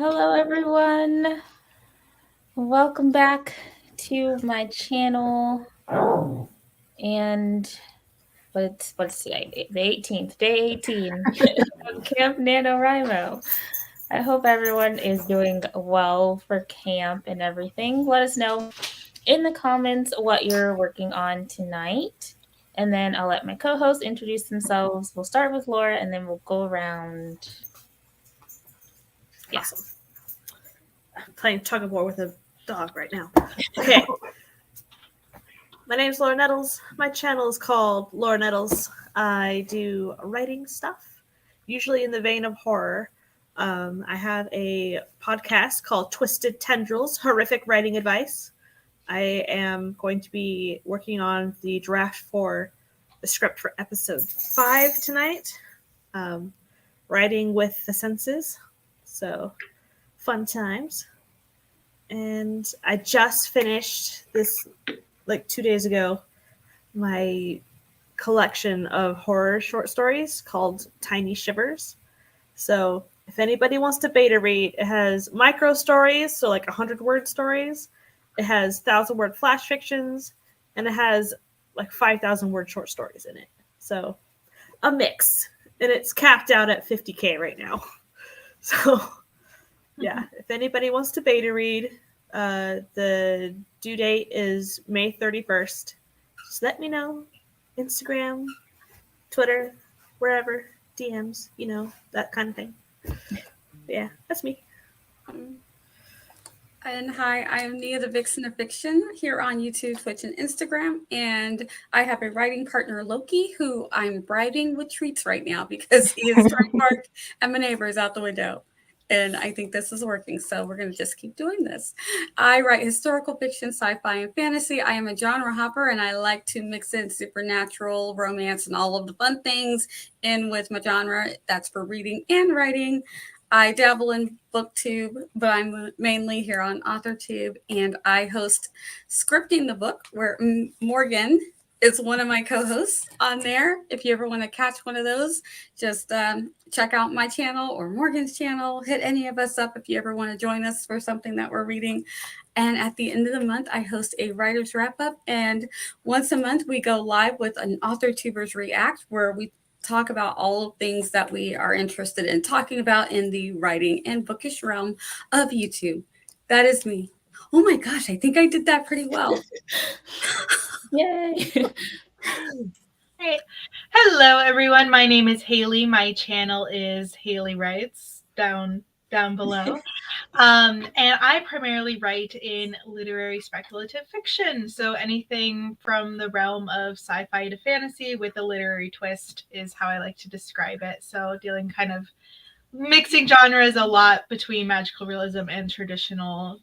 Hello, everyone. Welcome back to my channel. And what's today? The 18th, day 18 of Camp Nanowrimo. I hope everyone is doing well for camp and everything. Let us know in the comments what you're working on tonight. And then I'll let my co-hosts introduce themselves. We'll start with Laura and then we'll go around. Yeah. Awesome. I'm playing tug of war with a dog right now. Okay. My name's Laura Nettles. My channel is called Laura Nettles. I do writing stuff, usually in the vein of horror. I have a podcast called Twisted Tendrils, Horrific Writing Advice. I am going to be working on the draft for the script for episode 5 tonight. Writing with the senses. So, fun times. And I just finished this, 2 days ago, my collection of horror short stories called Tiny Shivers. So if anybody wants to beta read, it has micro stories, so 100-word stories. It has 1,000-word flash fictions, and it has 5,000-word short stories in it. So a mix, and it's capped out at 50K right now. So yeah, if anybody wants to beta read, the due date is May 31st. Just let me know. Instagram, Twitter, wherever, DMs, that kind of thing. Yeah, that's me. And hi, I am Nia the Vixen of Fiction here on YouTube, Twitch, and Instagram. And I have a writing partner, Loki, who I'm bribing with treats right now because he is trying to bark at my neighbors out the window. And I think this is working, so we're going to just keep doing this. I write historical fiction, sci-fi, and fantasy. I am a genre hopper, and I like to mix in supernatural, romance, and all of the fun things in with my genre. That's for reading and writing. I dabble in BookTube, but I'm mainly here on AuthorTube, and I host Scripting the Book, where Morgan is one of my co-hosts on there. If you ever want to catch one of those, just check out my channel or Morgan's channel. Hit any of us up if you ever want to join us for something that we're reading. And at the end of the month, I host a writer's wrap-up, and once a month we go live with an AuthorTubers React, where we talk about all things that we are interested in talking about in the writing and bookish realm of YouTube. That is me. Oh my gosh, I think I did that pretty well. Yay! Hey. Hello, everyone. My name is Haley. My channel is Haley Writes down below. And I primarily write in literary speculative fiction. So anything from the realm of sci-fi to fantasy with a literary twist is how I like to describe it. So dealing kind of mixing genres a lot between magical realism and traditional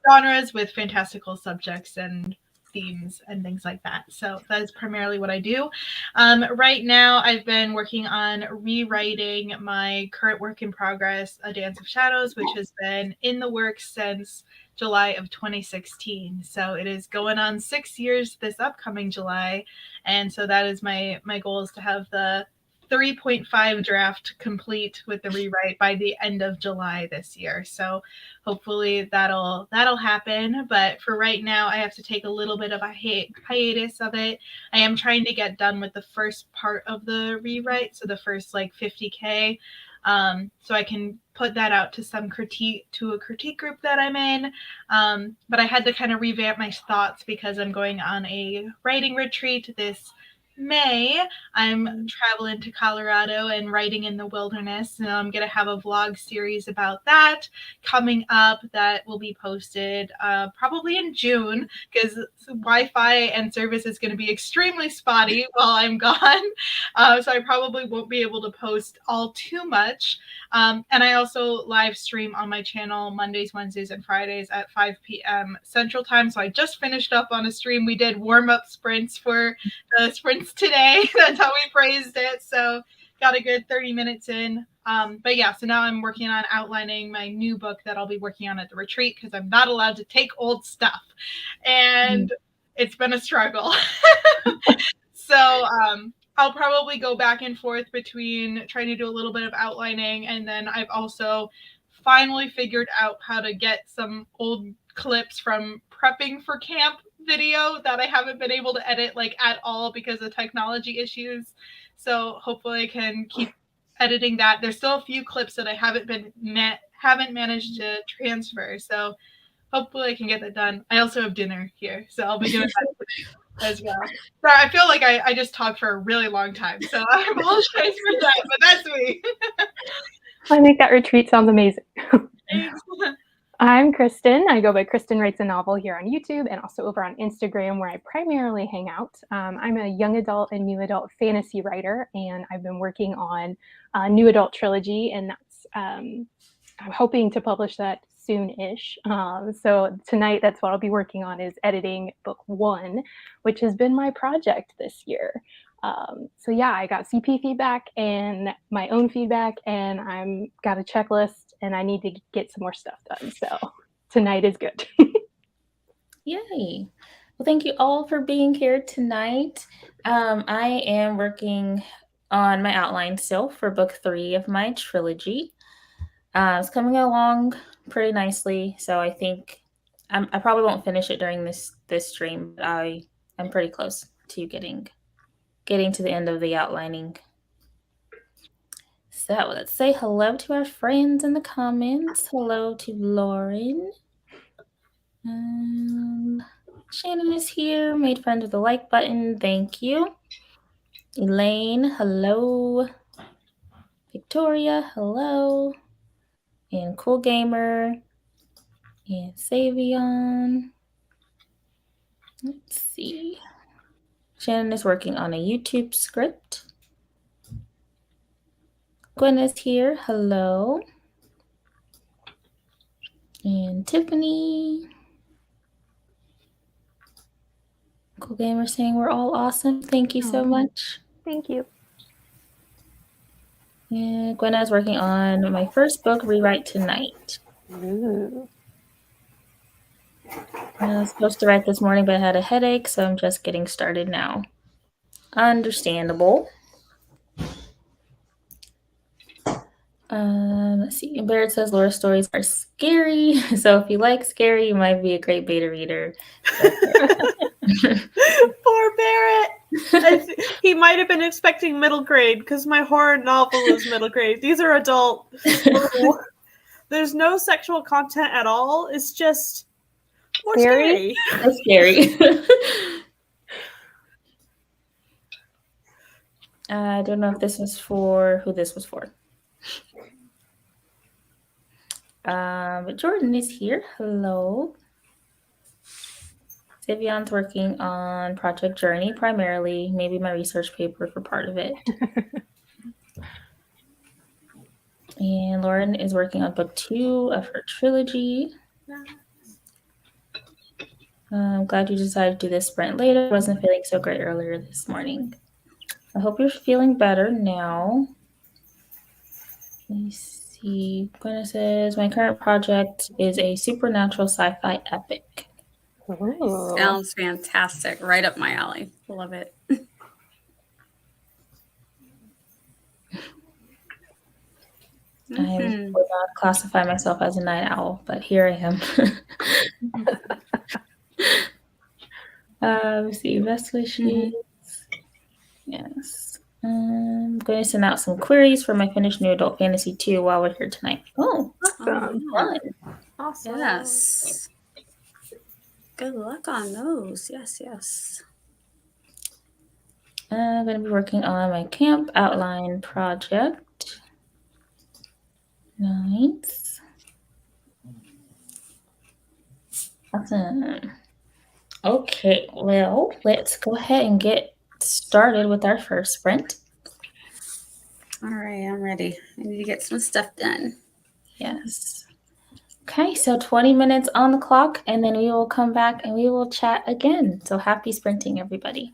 genres with fantastical subjects and themes and things like that. So that is primarily what I do. Right now, I've been working on rewriting my current work in progress, A Dance of Shadows, which has been in the works since July of 2016. So it is going on 6 years this upcoming July. And so that is my goal, is to have the 3.5 draft complete with the rewrite by the end of July this year. So hopefully that'll happen. But for right now, I have to take a little bit of a hiatus of it. I am trying to get done with the first part of the rewrite, so the first 50K, so I can put that out to a critique group that I'm in. But I had to kind of revamp my thoughts because I'm going on a writing retreat this May. I'm traveling to Colorado and writing in the wilderness, and I'm going to have a vlog series about that coming up that will be posted probably in June, because Wi-Fi and service is going to be extremely spotty while I'm gone. So I probably won't be able to post all too much. And I also live stream on my channel Mondays, Wednesdays, and Fridays at 5 p.m. Central Time. So I just finished up on a stream. We did warm-up sprints for the sprints today. That's how we phrased it. So got a good 30 minutes in. But yeah, so now I'm working on outlining my new book that I'll be working on at the retreat, because I'm not allowed to take old stuff. And it's been a struggle. So I'll probably go back and forth between trying to do a little bit of outlining, and then I've also finally figured out how to get some old clips from prepping for camp video that I haven't been able to edit like at all because of technology issues. So hopefully I can keep editing that. There's still a few clips that I haven't managed to transfer. So hopefully I can get that done. I also have dinner here, so I'll be doing that as well. So I feel like I just talked for a really long time, so I apologize for that, but that's me. I think that retreat sounds amazing. Thanks. I'm Kristin. I go by Kristin Writes a Novel here on YouTube and also over on Instagram, where I primarily hang out. I'm a young adult and new adult fantasy writer, and I've been working on a new adult trilogy, and that's I'm hoping to publish that soon-ish. So tonight, that's what I'll be working on, is editing book 1, which has been my project this year. So yeah, I got CP feedback and my own feedback, and I'm got a checklist, and I need to get some more stuff done. So tonight is good. Yay. Well, thank you all for being here tonight. I am working on my outline still for book 3 of my trilogy. It's coming along pretty nicely, so I think I probably won't finish it during this stream, but I'm pretty close to getting to the end of the outlining. So let's say hello to our friends in the comments. Hello to Lauren. Shannon is here. Made friends with the like button. Thank you. Elaine, hello. Victoria, hello. And Cool Gamer. And Savion. Let's see. Shannon is working on a YouTube script. Gwen is here. Hello. And Tiffany. Cool Gamer saying we're all awesome. Thank you so much. Thank you. And Gwen is working on my first book, Rewrite Tonight. Ooh. I was supposed to write this morning, but I had a headache, so I'm just getting started now. Understandable. Let's see. Barrett says Laura's stories are scary. So if you like scary, you might be a great beta reader. Poor Barrett. He might have been expecting middle grade because my horror novel is middle grade. These are adult. There's no sexual content at all. It's just more scary. It's scary. I don't know if this was for who this was for. But Jordan is here. Hello. Savion's working on Project Journey primarily, maybe my research paper for part of it. And Lauren is working on book 2 of her trilogy. I'm glad you decided to do this sprint later. I wasn't feeling so great earlier this morning. I hope you're feeling better now. Let me see. Gwenna says, my current project is a supernatural sci-fi epic. Ooh. Sounds fantastic. Right up my alley. Love it. I would not classify myself as a night owl, but here I am. Let's see, best wishes. Yes. I'm going to send out some queries for my finished New Adult Fantasy 2 while we're here tonight. Oh, Awesome. fun. Awesome. Yes. Good luck on those. Yes, yes. I'm going to be working on my camp outline project. Nice. Awesome. Okay, well, let's go ahead and get started with our first sprint. All right, I'm ready. I need to get some stuff done. Yes. Okay, so 20 minutes on the clock, and then we will come back and we will chat again. So happy sprinting, everybody.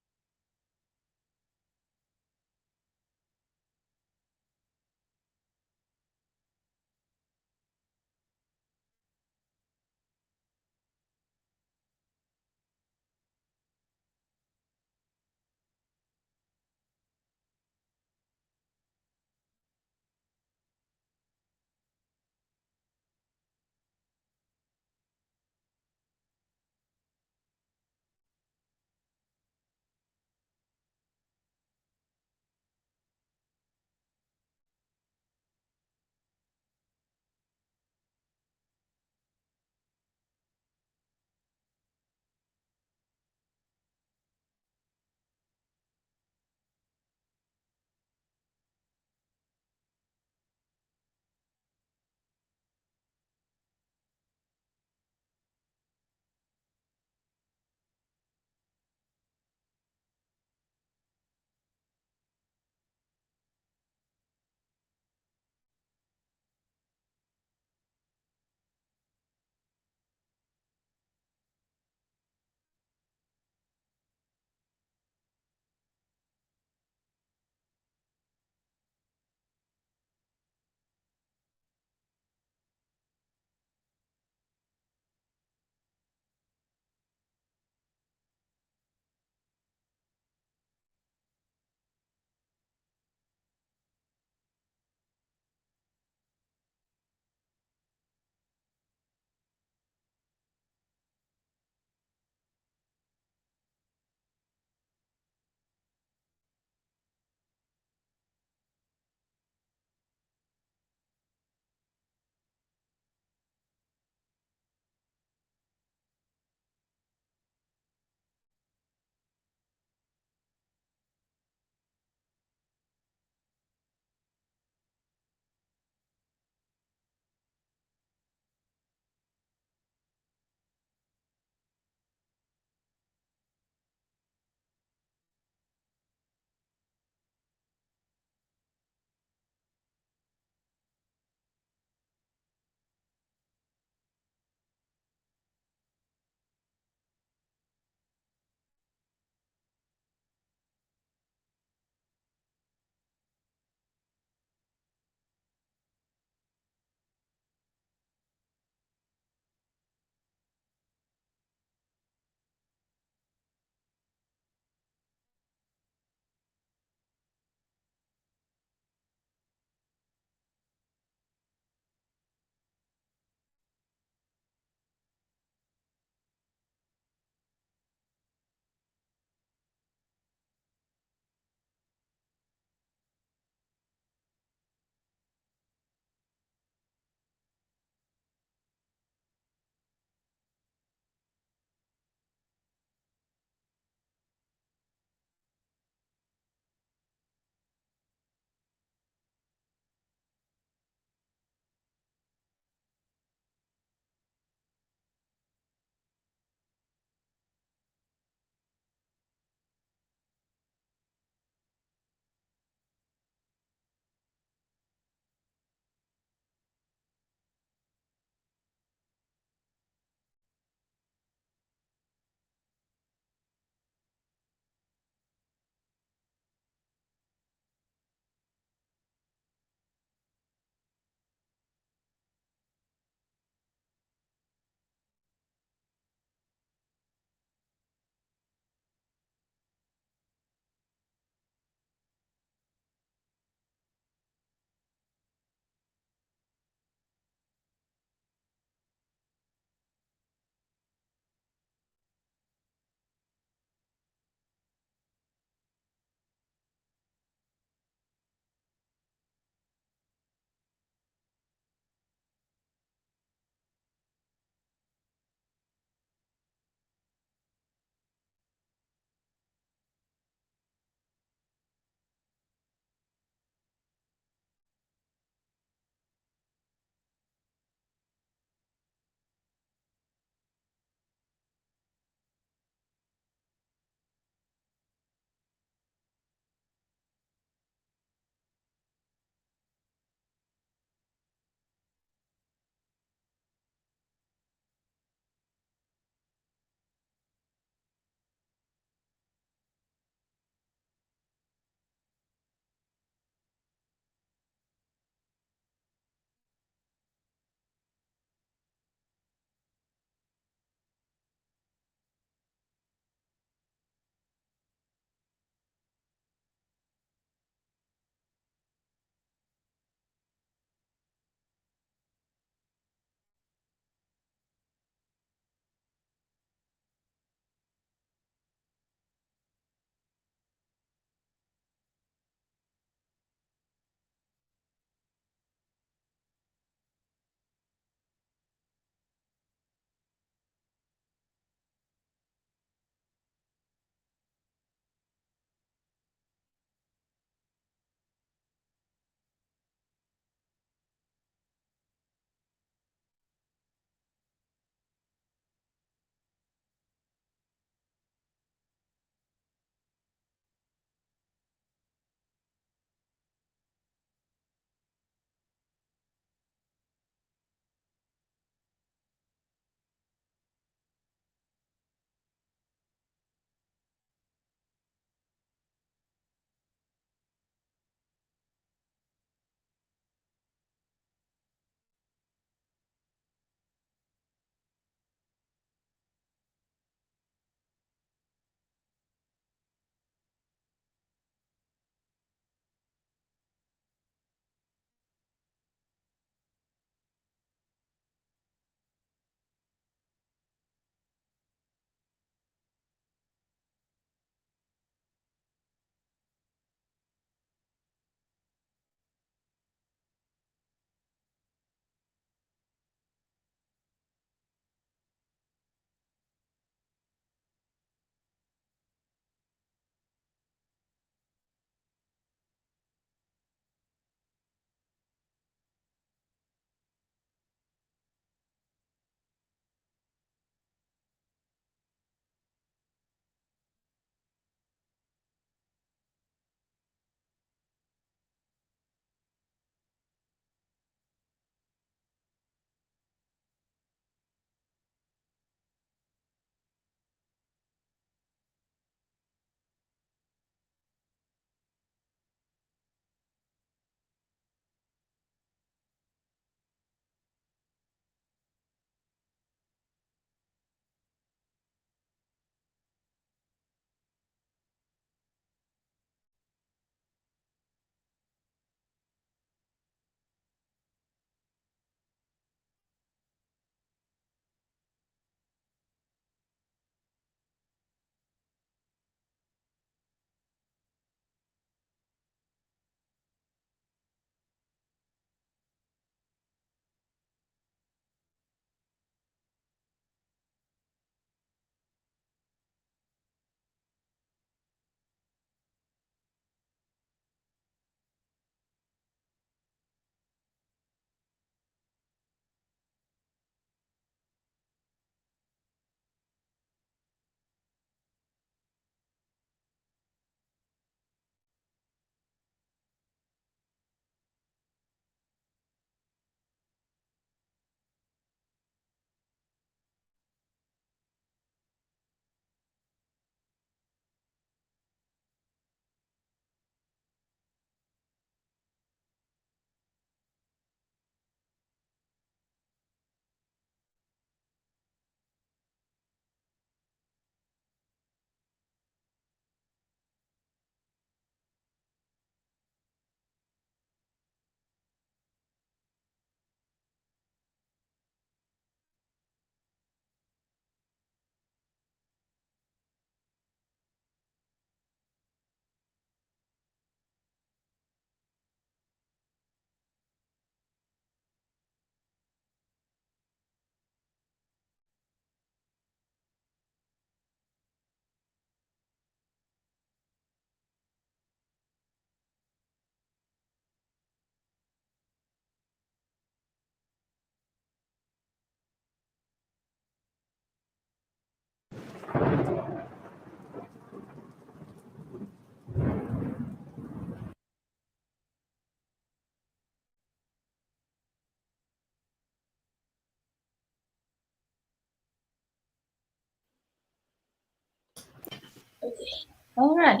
All right.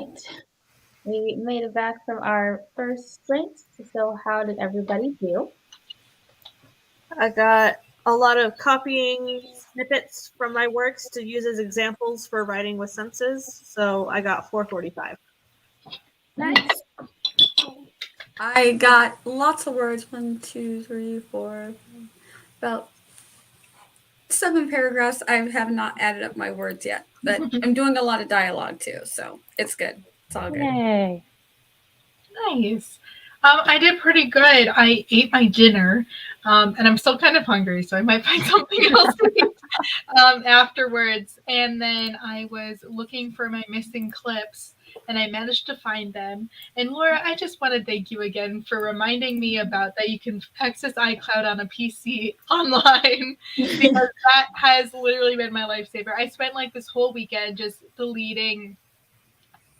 We made it back from our first sprint. So how did everybody do? I got a lot of copying snippets from my works to use as examples for writing with senses. So I got 445. Nice. I got lots of words. 1, 2, 3, 4, about 7 paragraphs. I have not added up my words yet, but I'm doing a lot of dialogue too, so it's good. It's all good. Yay. Nice. I did pretty good. I ate my dinner, and I'm still kind of hungry, so I might find something else to eat afterwards. And then I was looking for my missing clips, and I managed to find them. And Laura, I just want to thank you again for reminding me about that you can access iCloud on a PC online, because that has literally been my lifesaver. I spent like this whole weekend just deleting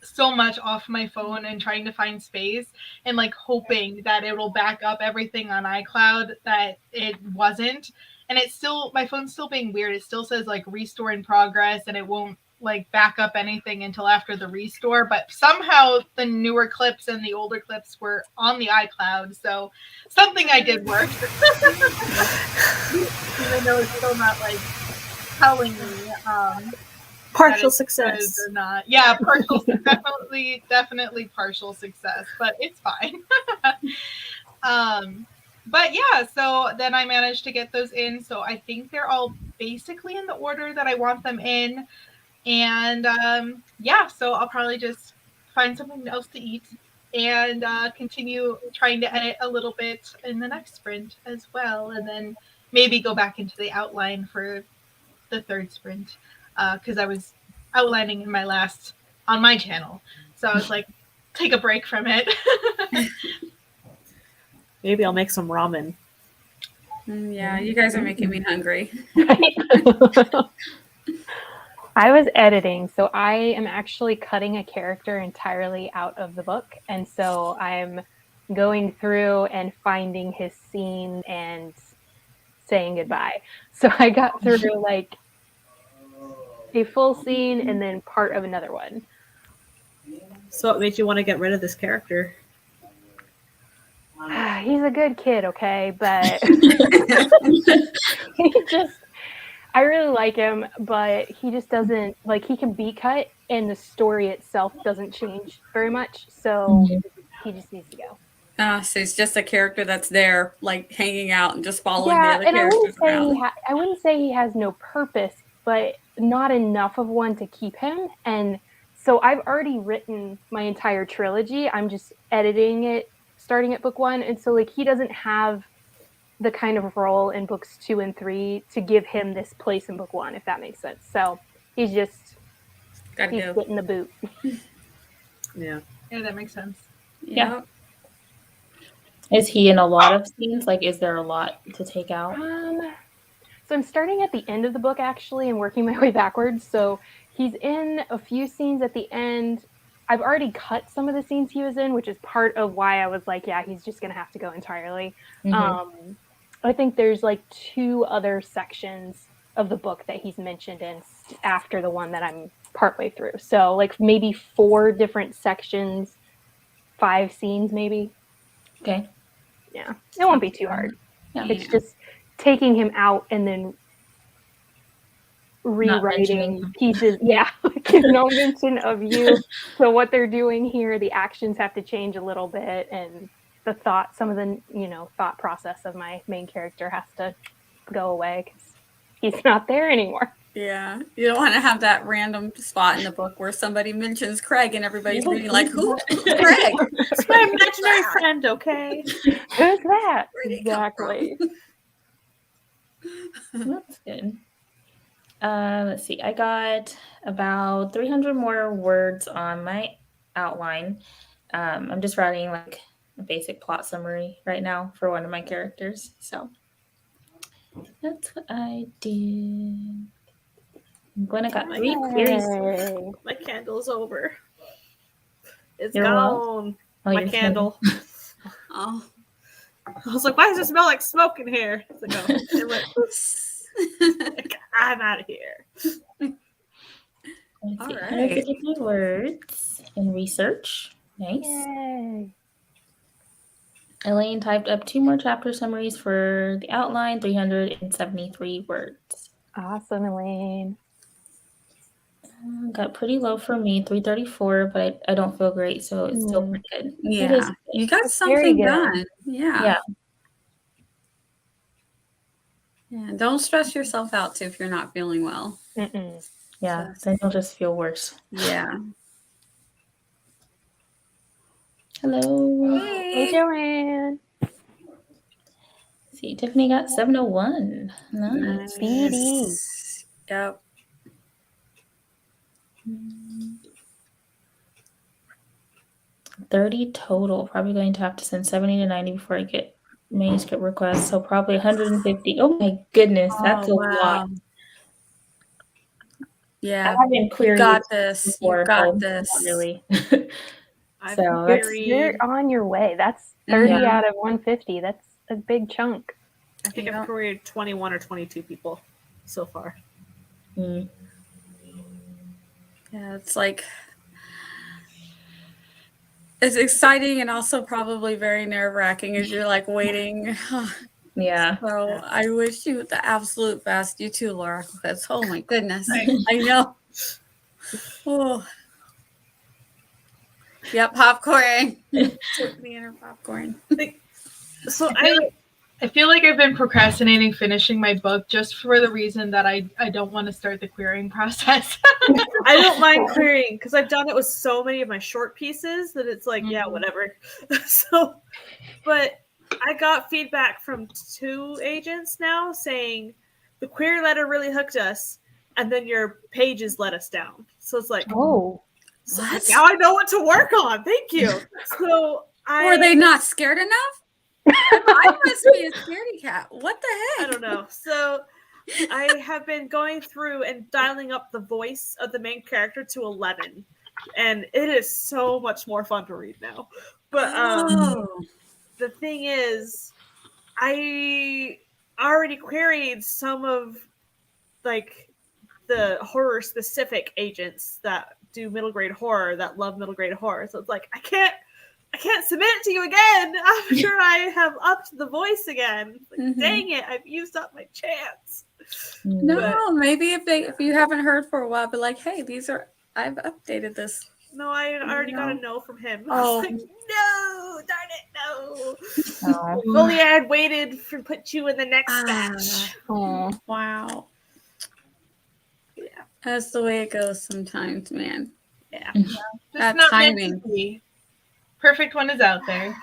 so much off my phone and trying to find space and like hoping that it will back up everything on iCloud, that it wasn't. And it's still, my phone's still being weird. It still says like restore in progress, and it won't like back up anything until after the restore. But somehow the newer clips and the older clips were on the iCloud. So something I did work. Even though it's still not like telling me Partial success. or not. Yeah, partial, definitely partial success, but it's fine. But yeah, so then I managed to get those in. So I think they're all basically in the order that I want them in. And yeah, so I'll probably just find something else to eat and continue trying to edit a little bit in the next sprint as well. And then maybe go back into the outline for the third sprint, because I was outlining in my last on my channel. So I was like, take a break from it. Maybe I'll make some ramen. Yeah, you guys are making me hungry. I was editing, so I am actually cutting a character entirely out of the book. And so I'm going through and finding his scene and saying goodbye. So I got through like a full scene and then part of another one. So what made you want to get rid of this character? He's a good kid, okay, but I really like him, but he just doesn't, like, he can be cut and the story itself doesn't change very much, so he just needs to go. So it's just a character that's there, like, hanging out and just following Yeah, the other and characters around. I wouldn't say he has no purpose, but not enough of one to keep him, and so I've already written my entire trilogy. I'm just editing it, starting at book 1, and so, like, he doesn't have the kind of role in books 2 and 3 to give him this place in book 1, if that makes sense. So he's getting the boot. Yeah, that makes sense. Yeah. Is he in a lot of scenes? Like, is there a lot to take out? So I'm starting at the end of the book, actually, and working my way backwards. So he's in a few scenes at the end. I've already cut some of the scenes he was in, which is part of why I was like, yeah, he's just going to have to go entirely. I think there's like 2 other sections of the book that he's mentioned in after the one that I'm partway through. So like maybe 4 different sections, 5 scenes maybe. Okay. Yeah, it won't be too hard. Yeah. It's just taking him out and then rewriting pieces. Yeah, no mention of you. So what they're doing here, the actions have to change a little bit, and the thought, some of the thought process of my main character has to go away because he's not there anymore. Yeah, you don't want to have that random spot in the book where somebody mentions Craig and everybody's reading like, who's Craig? It's my imaginary friend, okay? Who's that? Exactly. That's good. Let's see. I got about 300 more words on my outline. I'm just writing like a basic plot summary right now for one of my characters. So that's what I did. Glenna got 3 queries. Yay. My candle's over. It's You're gone. Oh, My your candle. Oh. I was like, why does it smell like smoke in here? It's like, oh, it went, like, I'm out of here. Let's All see. right. 150 words in research. Nice. Yay. Elaine typed up 2 more chapter summaries for the outline, 373 words. Awesome, Elaine. Got pretty low for me, 334, but I don't feel great, so it's still pretty good. It Yeah. is You got That's very something good. done. Yeah. Yeah. Don't stress yourself out too if you're not feeling well. Mm-mm. Yeah, then you'll just feel worse. Yeah. Hello. Hey, Joanne. See, Tiffany got 701. Nice. Speedy. Yep. 30 total. Probably going to have to send 70 to 90 before I get manuscript requests. So probably 150. Oh my goodness, that's a lot. Yeah. I haven't queried You got this. before, You got so this. not really. I've So that's You're on your way. That's 30 Yeah. out of 150. That's a big chunk. I think Yeah. I've queried 21 or 22 people so far. Mm. Yeah, it's like it's exciting and also probably very nerve-wracking as you're like waiting. Yeah. So I wish you the absolute best. You too, Laura. Because oh my goodness, I know. Oh, yep, popcorn. Tiffany and her popcorn. So I feel like I've been procrastinating finishing my book just for the reason that I don't want to start the querying process. I don't mind querying because I've done it with so many of my short pieces that it's like, yeah, whatever. So, but I got feedback from 2 agents now saying the query letter really hooked us, and then your pages let us down. So it's like, Oh. so What? now I know what to work on. Thank you. So Were they not scared enough? I must be a scaredy cat. What the heck? I don't know. So I have been going through and dialing up the voice of the main character to 11, and it is so much more fun to read now. But the thing is, I already queried some of like the horror specific agents that do middle grade horror that love middle grade horror. So it's like I can't submit it to you again after I have upped the voice again. Like, dang it, I've used up my chance. No, maybe if you haven't heard for a while, be like, hey, I've updated this. No, I already got a no from him. Oh. I was like, no, darn it, no. If only I had waited for put you in the next batch. Oh. Wow. Yeah, that's the way it goes sometimes, man. Yeah. Just That not timing. meant to be. Perfect one is out there.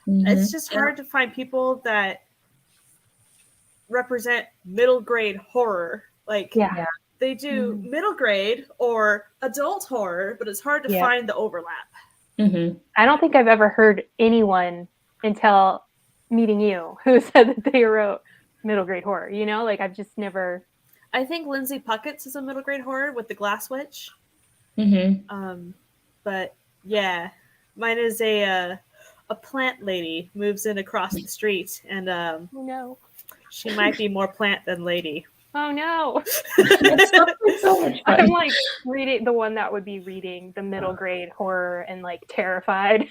It's just hard to find people that represent middle grade horror. Like, Yeah. they do middle grade or adult horror, but it's hard to find the overlap. I don't think I've ever heard anyone until meeting you who said that they wrote middle grade horror. You know, like I've just never. I think Lindsay Puckett's is a middle grade horror with the Glass Witch. But yeah, mine is a plant lady moves in across the street, and Oh no! she might be more plant than lady. Oh no! So much fun. I'm like reading the one that would be reading the middle grade horror and like terrified.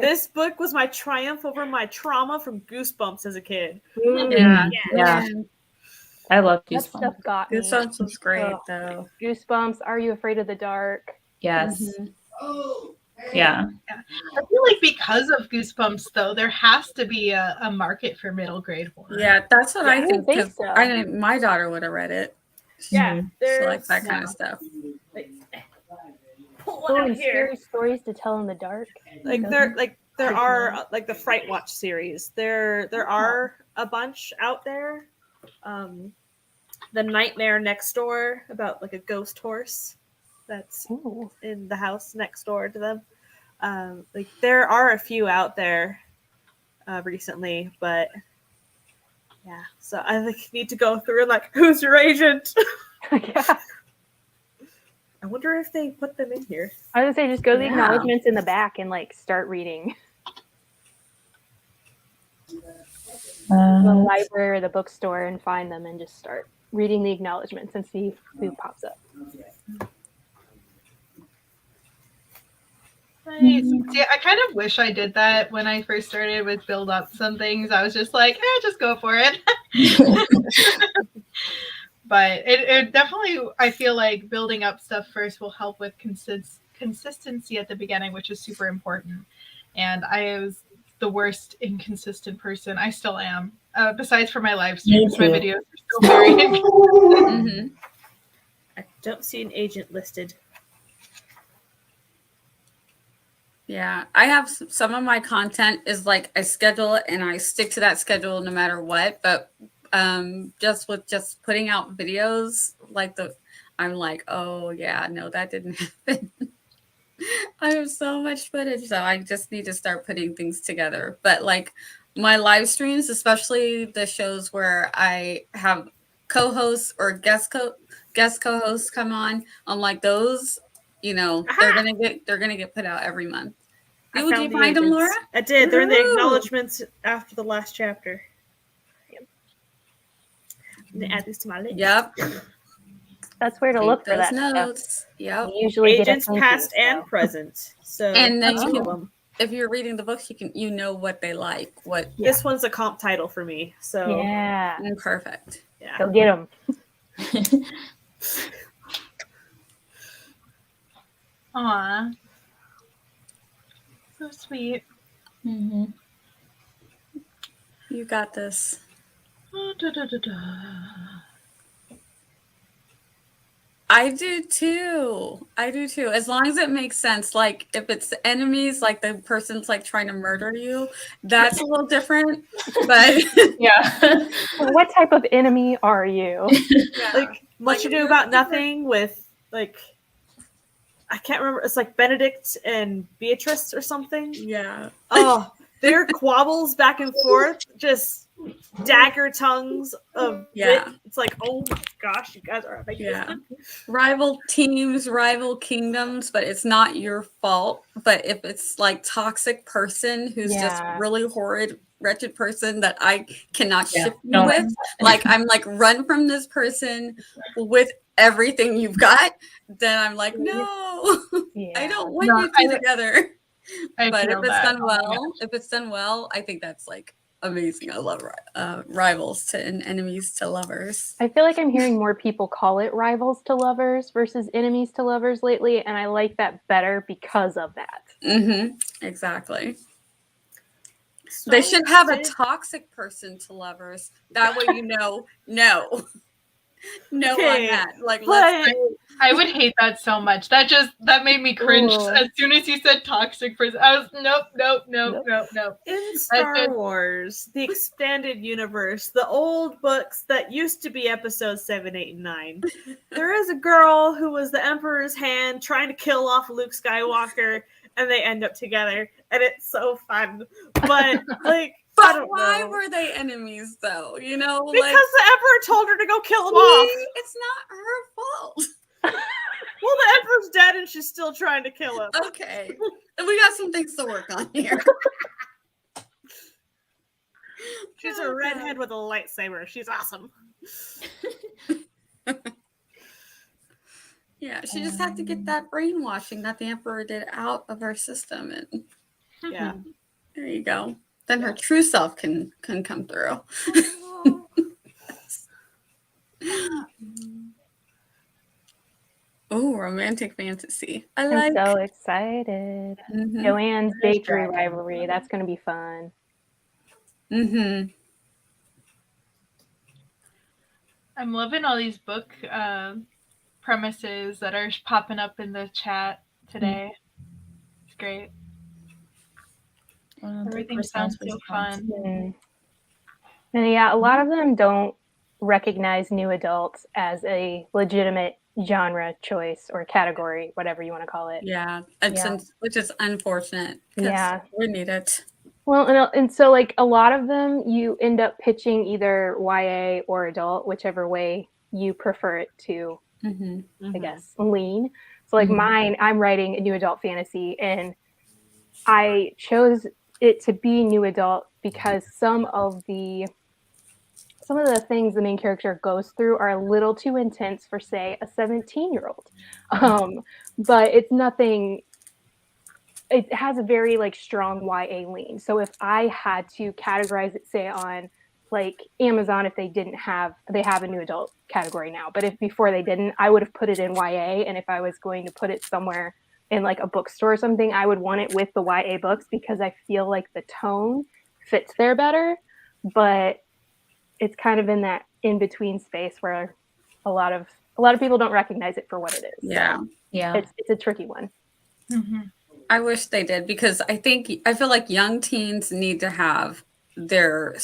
This book was my triumph over my trauma from Goosebumps as a kid. Yeah. I love That Goosebumps. stuff got me. Goosebumps was great, Ugh. though. Goosebumps. Are You Afraid of the Dark? Yes. Yeah. I feel like because of Goosebumps, though, there has to be a market for middle grade horror. Yeah, that's what I think. think 'Cause so. I didn't. My daughter would have read it. Yeah, She there's likes that kind of stuff. pull one out and here. scary stories to tell in the dark. There are like the Fright Watch series. There are a bunch out there. The Nightmare Next Door about like a ghost horse that's Ooh. in the house next door to them. Like there are a few out there recently, but Yeah. So I need to go through and like, who's your agent? Yeah. I wonder if they put them in here. I was gonna say, just go to the Yeah. acknowledgments in the back and like start reading the library or the bookstore and find them and just start reading the acknowledgments and see who pops up. Nice. See, I kind of wish I did that when I first started with build up some things. I was just like, just go for it. But it definitely, I feel like building up stuff first will help with consistency at the beginning, which is super important. And I was the worst inconsistent person. I still am. Besides for my live streams, my videos are still very inconsistent. I don't see an agent listed. Yeah, I have some of my content is like I schedule it and I stick to that schedule no matter what. But just with putting out videos, like I'm like, oh yeah, no, that didn't happen. I have so much footage, so I just need to start putting things together. But like my live streams, especially the shows where I have co-hosts or guest co-hosts come on, I'm like those. You know, they're gonna get put out every month. Did you find them, Laura? I did. They're in the acknowledgments after the last chapter. I'm gonna add these to my list. Yep. That's where to Take look for those that notes. stuff. Yep. You usually Agents get past and present. So And then you can, if you're reading the books, you know what they like. What this one's a comp title for me. So yeah, perfect. Yeah. go get them. Aw. So sweet. Mm-hmm. You got this. I do too. As long as it makes sense. Like if it's enemies, like the person's like trying to murder you, that's a little different. But Yeah. What type of enemy are you? yeah. like Much Ado About Nothing with like I can't remember. It's like Benedict and Beatrice or something. Yeah. Oh, their quabbles back and forth, just dagger tongues of Yeah. wit. It's like, oh my gosh, you guys are making Yeah. fun. Rival teams, rival kingdoms, but it's not your fault. But if it's like toxic person who's just really horrid, wretched person that I cannot ship you with, like I'm like run from this person with everything you've got, then I'm like, no, I don't want you two together. But if it's done well, I think that's like amazing. I love rivals to and enemies to lovers. I feel like I'm hearing more people call it rivals to lovers versus enemies to lovers lately, and I like that better because of that. Exactly. So they should have a toxic person to lovers. That way, no on that. Like, I would hate that so much. That made me cringe. As soon as you said toxic person, I was nope. In Star Wars, the expanded universe, the old books that used to be episodes 7, 8, and 9, there is a girl who was the Emperor's hand trying to kill off Luke Skywalker, and they end up together, and it's so fun. But like, but why were they enemies though? You know, because the Emperor told her to go kill him off. It's not her fault. Well, the Emperor's dead, and she's still trying to kill him. Okay, we got some things to work on here. She's a redhead with a lightsaber. She's awesome. Yeah, she just had to get that brainwashing that the Emperor did out of her system, and yeah, there you go. Then her true self can come through. Oh, romantic fantasy. I'm so excited. Joanne's bakery rivalry. That's going to be fun. I'm loving all these book premises that are popping up in the chat today. It's great. Everything sounds so fun. And yeah, a lot of them don't recognize new adults as a legitimate genre choice or category, whatever you want to call it. Yeah, which is unfortunate. Yeah, we need it. Well, and so like a lot of them, you end up pitching either YA or adult, whichever way you prefer it to, I guess, lean. So like mine, I'm writing a new adult fantasy, and I chose it to be new adult because some of the things the main character goes through are a little too intense for, say, a 17-year-old. But it's nothing. It has a very like strong YA lean. So if I had to categorize it, say on like Amazon, if they have a new adult category now, but if before they didn't, I would have put it in YA. And if I was going to put it somewhere in like a bookstore or something, I would want it with the YA books because I feel like the tone fits there better. But it's kind of in that in between space where a lot of people don't recognize it for what it is. Yeah. So Yeah. it's a tricky one. I wish they did, because I feel like young teens need to have their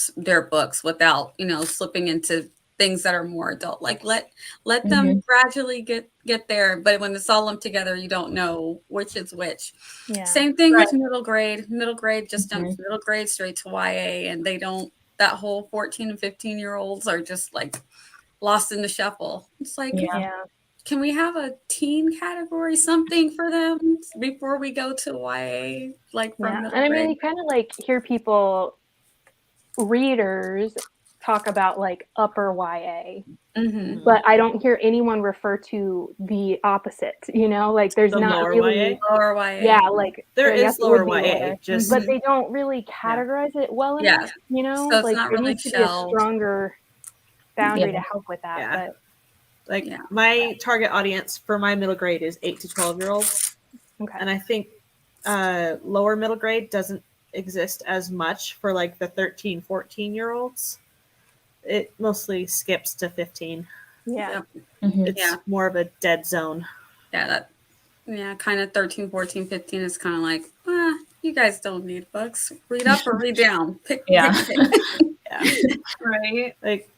books without, slipping into things that are more adult. Like let them gradually get there, but when it's all lumped together, you don't know which is which. Yeah. Same thing with middle grade. Middle grade just jumps middle grade straight to YA, and they don't. That whole 14 and 15-year-olds are just like lost in the shuffle. It's like, can we have a teen category, something for them before we go to YA? Like from and I mean, you kind of like hear people, readers, talk about like upper YA, but I don't hear anyone refer to the opposite. Like there's not lower really lower YA. Yeah, like there is lower YA, but they don't really categorize it well enough. So it's like not there really needs to be a stronger boundary to help with that. Yeah. But my target audience for my middle grade is 8 to 12-year-olds. Okay. And I think lower middle grade doesn't exist as much for like the 13, 14-year-olds. It mostly skips to 15. Yeah. It's more of a dead zone. Yeah, kind of 13, 14, 15 is kind of like, you guys don't need books. Read up or read down. Pick. Yeah. Right. Like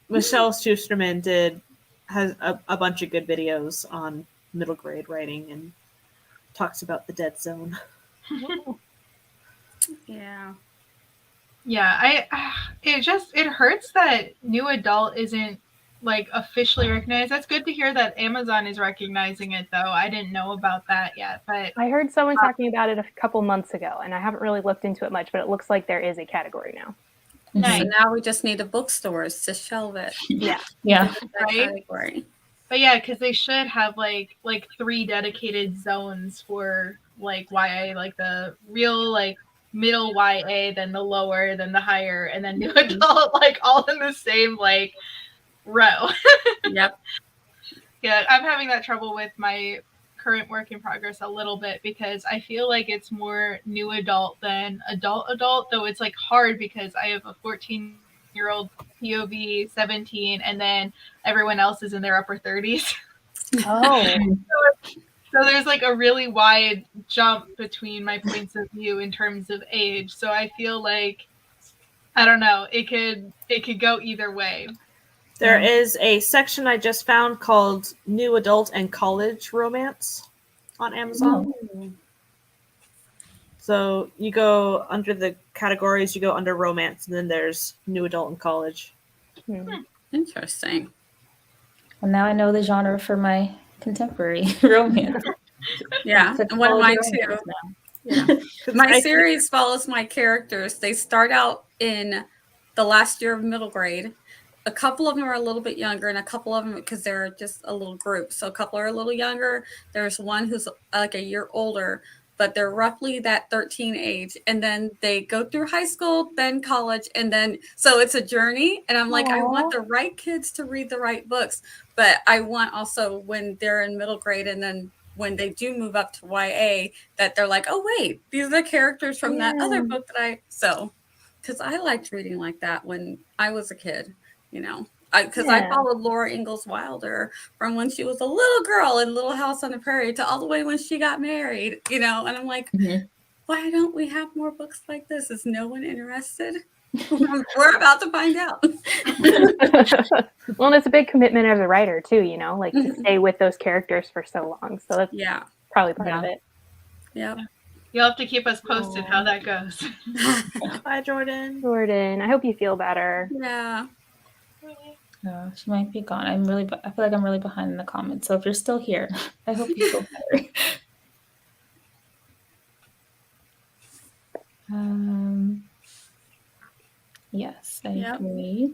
Michelle Schusterman has a bunch of good videos on middle grade writing and talks about the dead zone. Yeah. It hurts that new adult isn't like officially recognized. That's good to hear that Amazon is recognizing it, though. I didn't know about that yet, but I heard someone talking about it a couple months ago, and I haven't really looked into it much, but it looks like there is a category now. Nice. So now we just need the bookstores to shelve it. Yeah. Category. But yeah, because they should have like 3 dedicated zones for like YA, like the real like middle YA, then the lower, then the higher, and then new adult, like all in the same like row. Yep. Yeah, I'm having that trouble with my current work in progress a little bit because I feel like it's more new adult than adult, though it's like hard because I have a 14-year-old POV, 17, and then everyone else is in their upper 30s. Oh. So there's like a really wide jump between my points of view in terms of age. So I feel like, I don't know, it could go either way. There is a section I just found called New Adult and College Romance on Amazon. Oh. So you go under the categories, you go under romance, and then there's New Adult and College. Interesting. Well, now I know the genre for my contemporary romance. Yeah, and one of mine too. Yeah. My series follows my characters. They start out in the last year of middle grade. A couple of them are a little bit younger, and a couple of them, because they're just a little group. So a couple are a little younger. There's one who's like a year older, but they're roughly that 13 age. And then they go through high school, then college, and then, so it's a journey. And I'm like, I want the right kids to read the right books, but I want also when they're in middle grade and then when they do move up to YA, that they're like, oh, wait, these are the characters from that other book that because I liked reading like that when I was a kid. Because I followed Laura Ingalls Wilder from when she was a little girl in Little House on the Prairie to all the way when she got married, and I'm like, why don't we have more books like this? Is no one interested? We're about to find out. Well, and it's a big commitment as a writer too, to stay with those characters for so long. So that's probably part of it. Yep. You'll have to keep us posted how that goes. Bye, Jordan. Jordan, I hope you feel better. Yeah. Oh, she might be gone. I feel like I'm really behind in the comments. So if you're still here, I hope you feel better. Yes, I Yep. agree.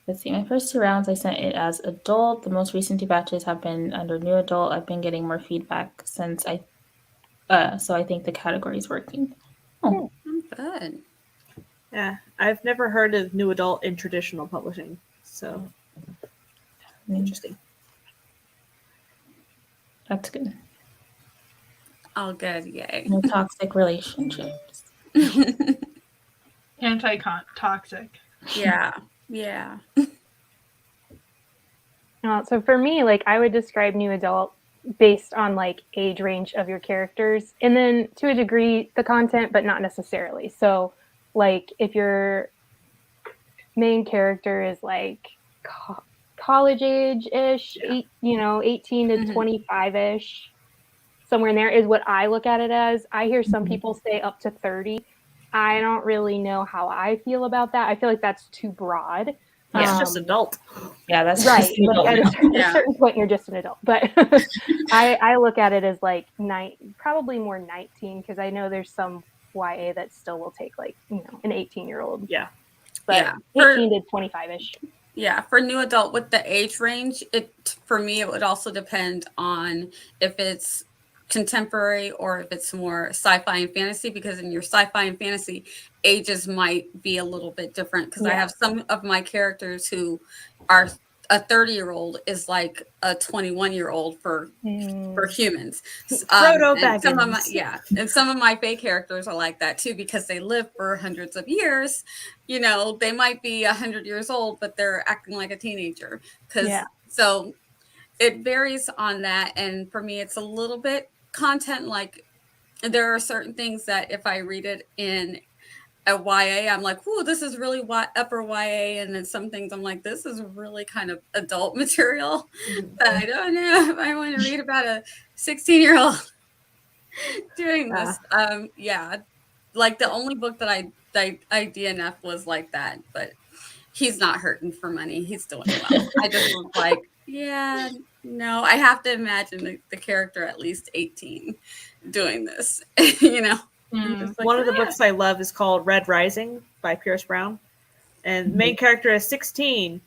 Let's see. My first 2 rounds, I sent it as adult. The most recent 2 batches have been under new adult. I've been getting more feedback since so I think the category is working. Oh, Good. Yeah, I've never heard of new adult in traditional publishing, so interesting. That's good. All good. Yay. No toxic relationships. Anti-toxic. Yeah. Yeah. So for me, like I would describe new adult based on like age range of your characters, and then to a degree the content, but not necessarily. So like if your main character is like college age ish, 18 to 25 ish, somewhere in there is what I look at it as. I hear some people say up to 30. I don't really know how I feel about that. I feel like that's too broad. It's just adult. Yeah, that's right. just adult Like at now. a certain point, you're just an adult. But I look at it as like probably more 19, because I know there's some YA that still will take like an 18-year-old. Yeah. But 18 to 25-ish. Yeah, for new adult with the age range, for me it would also depend on if it's contemporary or if it's more sci-fi and fantasy, because in your sci-fi and fantasy, ages might be a little bit different, because I have some of my characters who are a 30-year-old is like a 21-year-old for humans. And some of my fake characters are like that too, because they live for hundreds of years. They might be 100 years old, but they're acting like a teenager. So it varies on that. And for me, it's a little bit content. Like there are certain things that if I read it in a YA, I'm like, "Ooh, this is really upper YA," and then some things I'm like, "This is really kind of adult material." But I don't know if I want to read about a 16-year-old doing this. Like the only book that I DNF was like that, but he's not hurting for money. He's doing well. I just was like, yeah, no, I have to imagine the character at least 18 doing this, One of the books I love is called Red Rising by Pierce Brown. And the main character is 16,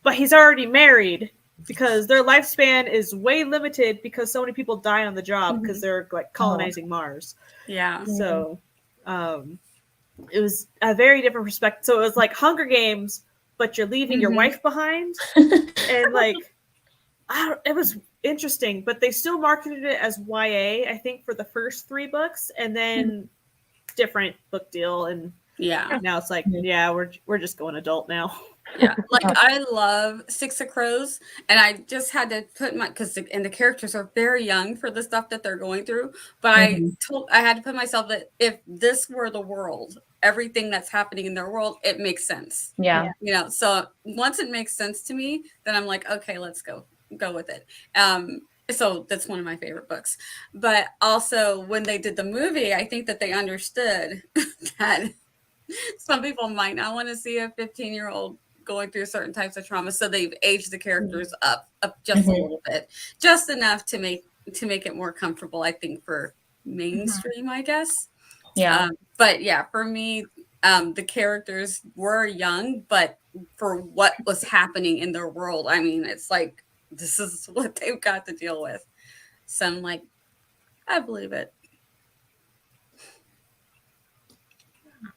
but he's already married because their lifespan is way limited because so many people die on the job because they're like colonizing Mars. Yeah. So it was a very different perspective. So it was like Hunger Games, but you're leaving your wife behind. And like, it was interesting, but they still marketed it as YA, I think, for the first 3 books, and then different book deal. And now it's like, we're just going adult now. Yeah, like I love Six of Crows, and I just had to put because the characters are very young for the stuff that they're going through. But I had to put myself that if this were the world, everything that's happening in their world, it makes sense. Yeah. So once it makes sense to me, then I'm like, okay, let's go with it. So that's one of my favorite books. But also when they did the movie, I think that they understood that some people might not want to see a 15-year-old going through certain types of trauma. So they've aged the characters up just a little bit, just enough to make it more comfortable, I think, for mainstream, I guess. Yeah. But yeah, for me, the characters were young, but for what was happening in their world, I mean, it's like, this is what they've got to deal with. So I'm like, I believe it.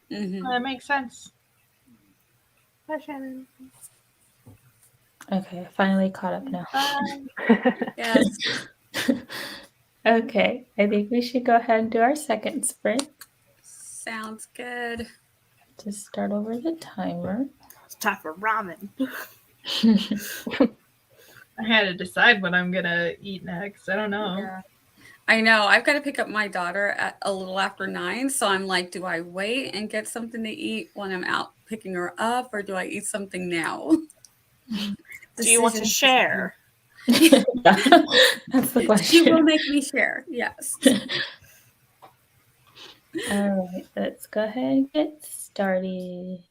That makes sense. Bye, Shannon. Okay, I finally caught up now. Yes. Okay, I think we should go ahead and do our second sprint. Sounds good. Just start over the timer. It's time for ramen. I had to decide what I'm gonna eat next. I don't know. Yeah. I know. I've got to pick up my daughter at a little after 9. So I'm like, do I wait and get something to eat when I'm out picking her up, or do I eat something now? Do you want to share? Yeah, that's the She question. will make me share. Yes. All right, let's go ahead and get started.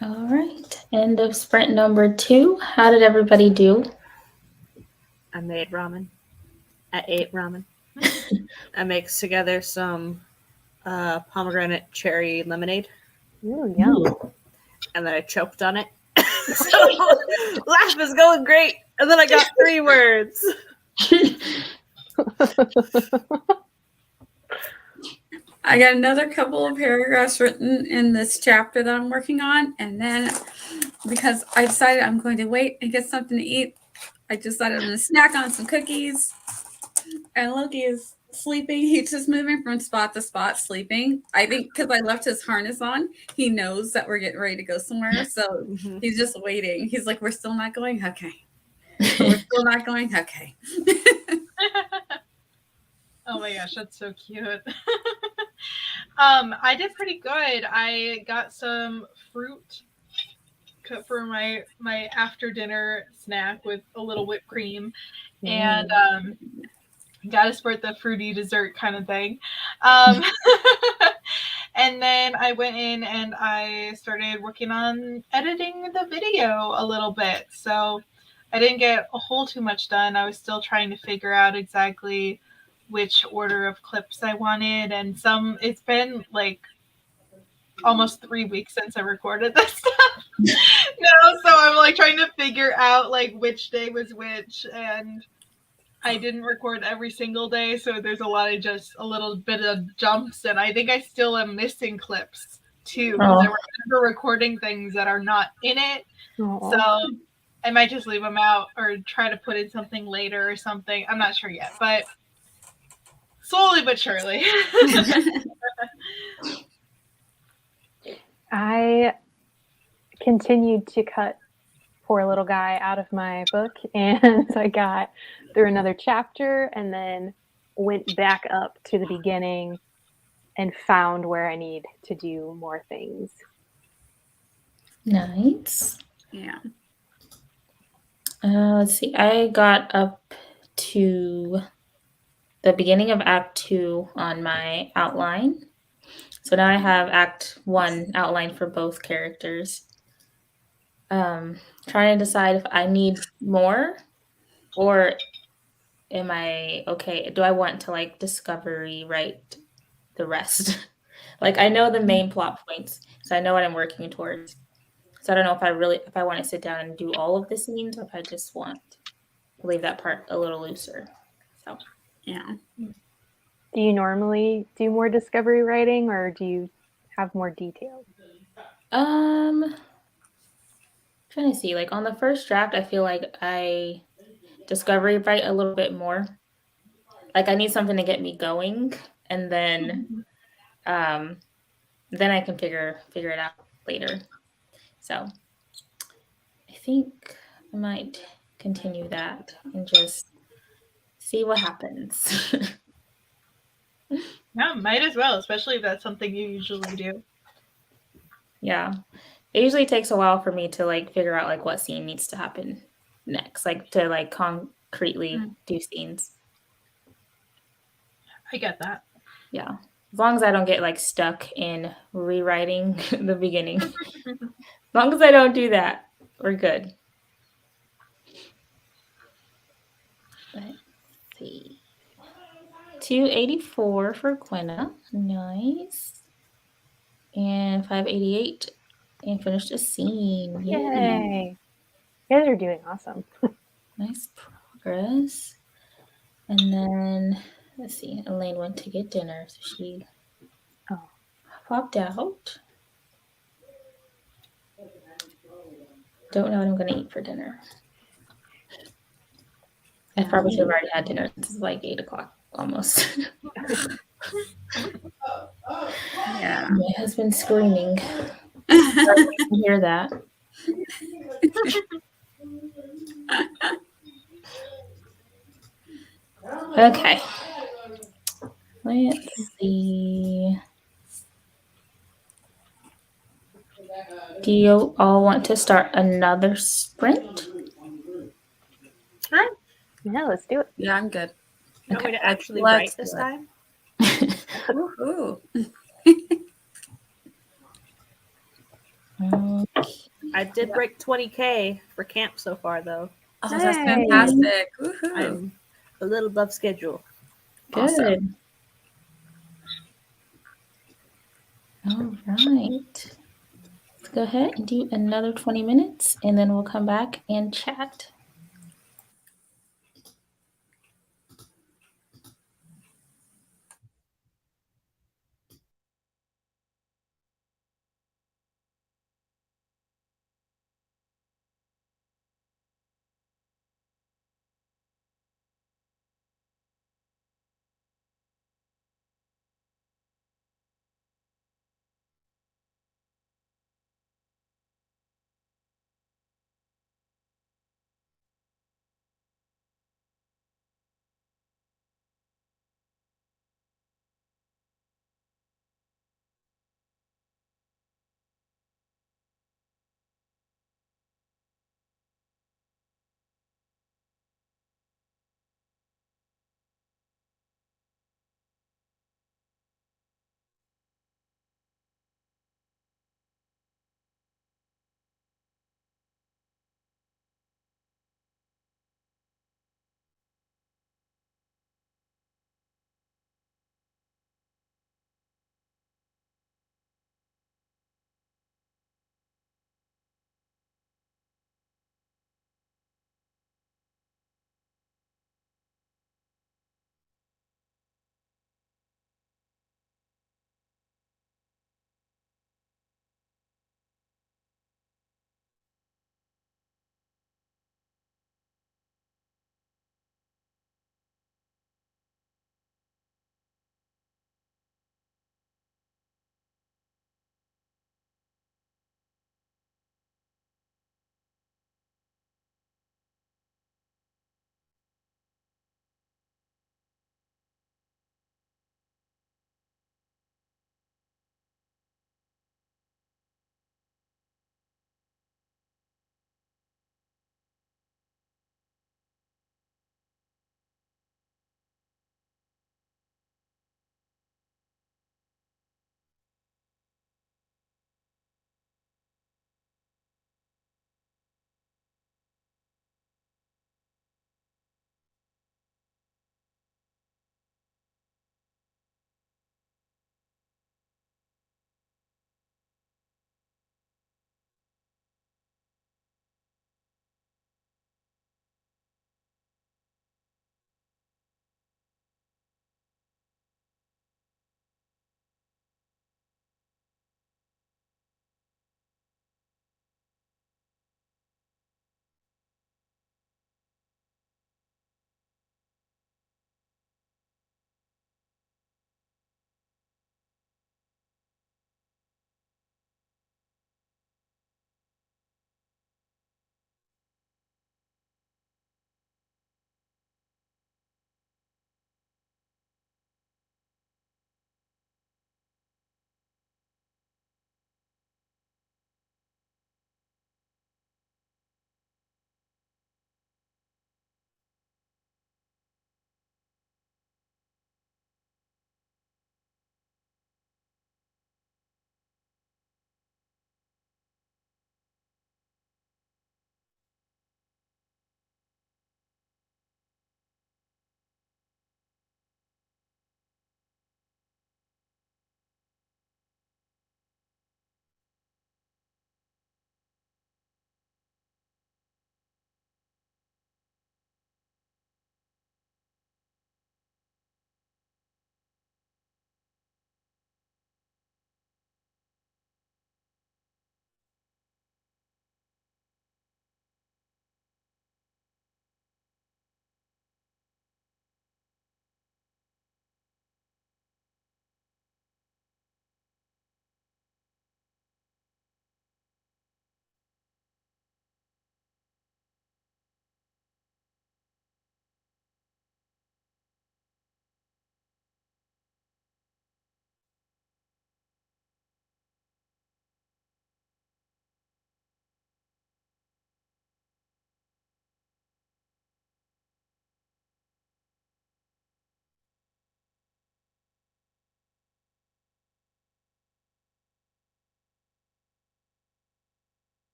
All right. End of sprint number 2. How did everybody do? I made ramen. I ate ramen. I mixed together some pomegranate cherry lemonade, Ooh, yum. and then I choked on it. So laugh is going great. And then I got 3 words. I got another couple of paragraphs written in this chapter that I'm working on, and then because I decided I'm going to wait and get something to eat, I decided I'm going to snack on some cookies. And Loki is sleeping. He's just moving from spot to spot, sleeping. I think because I left his harness on, he knows that we're getting ready to go somewhere. So he's just waiting. He's like, "We're still not going? Okay. We're still not going? Okay." Oh my gosh, that's so cute. I did pretty good. I got some fruit for my after dinner snack with a little whipped cream, and got to support the fruity dessert kind of thing. And then I went in and I started working on editing the video a little bit. So I didn't get a whole too much done. I was still trying to figure out exactly which order of clips I wanted. And it's been like almost 3 weeks since I recorded this stuff. So I'm like trying to figure out like which day was which, and I didn't record every single day, so there's a lot of just a little bit of jumps, and I think I still am missing clips too, because I remember recording things that are not in it. So I might just leave them out or try to put in something later or something. I'm not sure yet, but slowly but surely. I continued to cut poor little guy out of my book, and I got through another chapter and then went back up to the beginning and found where I need to do more things. Nice. Yeah. Let's see. I got up to the beginning of Act 2 on my outline. So now I have Act 1 outlined for both characters. Trying to decide if I need more or am I okay? Do I want to like discovery write the rest? Like I know the main plot points, so I know what I'm working towards. So I don't know if I want to sit down and do all of the scenes or if I just want to leave that part a little looser. So Yeah. Do you normally do more discovery writing or do you have more details? Trying to see, like on the first draft, I feel like I discovery write a little bit more. Like I need something to get me going, and then I can figure it out later. So I think I might continue that and just see what happens. Yeah, might as well, especially if that's something you usually do. Yeah. It usually takes a while for me to like figure out like what scene needs to happen next, like to like concretely do scenes. I get that. Yeah. As long as I don't get like stuck in rewriting the beginning. As long as I don't do that, we're good. Let's see. 284 for Gwenna. Nice. And 588 and finished a scene. Yay. You guys are doing awesome. Nice progress. And then let's see, Elaine went to get dinner, so she popped out. Don't know what I'm gonna eat for dinner. I probably should have already had dinner. This is like 8 o'clock almost. Yeah. My husband's screaming. I can hear that. Okay. Let's see. Do you all want to start another sprint? Sure. Yeah, let's do it. Yeah, I'm good. You want me to actually Let's write this do it. time? Ooh. Okay. I did break 20K for camp so far, though. Oh, that's Yay. fantastic. Woohoo. I'm a little above schedule. Awesome. Good. All right. Let's go ahead and do another 20 minutes and then we'll come back and chat.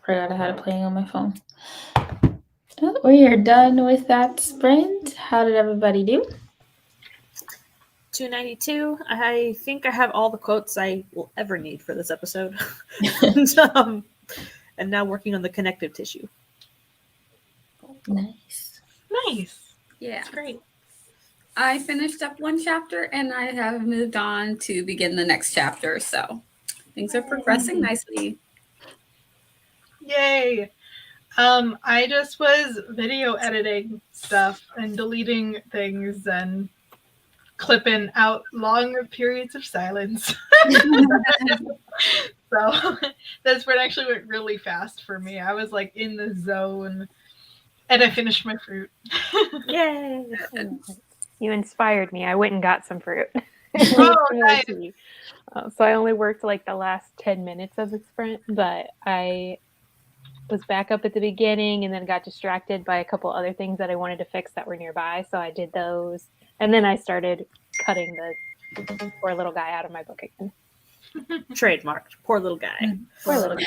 Forgot I had it playing on my phone. Oh, we are done with that sprint. How did everybody do? 292. I think I have all the quotes I will ever need for this episode. And now working on the connective tissue. Nice. Nice. Yeah. That's great. I finished up one chapter and I have moved on to begin the next chapter. So things are progressing nicely. Yay. I just was video editing stuff and deleting things and clipping out long periods of silence. So that's what actually went really fast for me. I was like in the zone and I finished my fruit. Yay! You inspired me. I went and got some fruit. Oh, nice. So I only worked like the last 10 minutes of the sprint, but I was back up at the beginning and then got distracted by a couple other things that I wanted to fix that were nearby. So I did those. And then I started cutting the poor little guy out of my book again. Trademarked. Poor little guy. Poor little guy.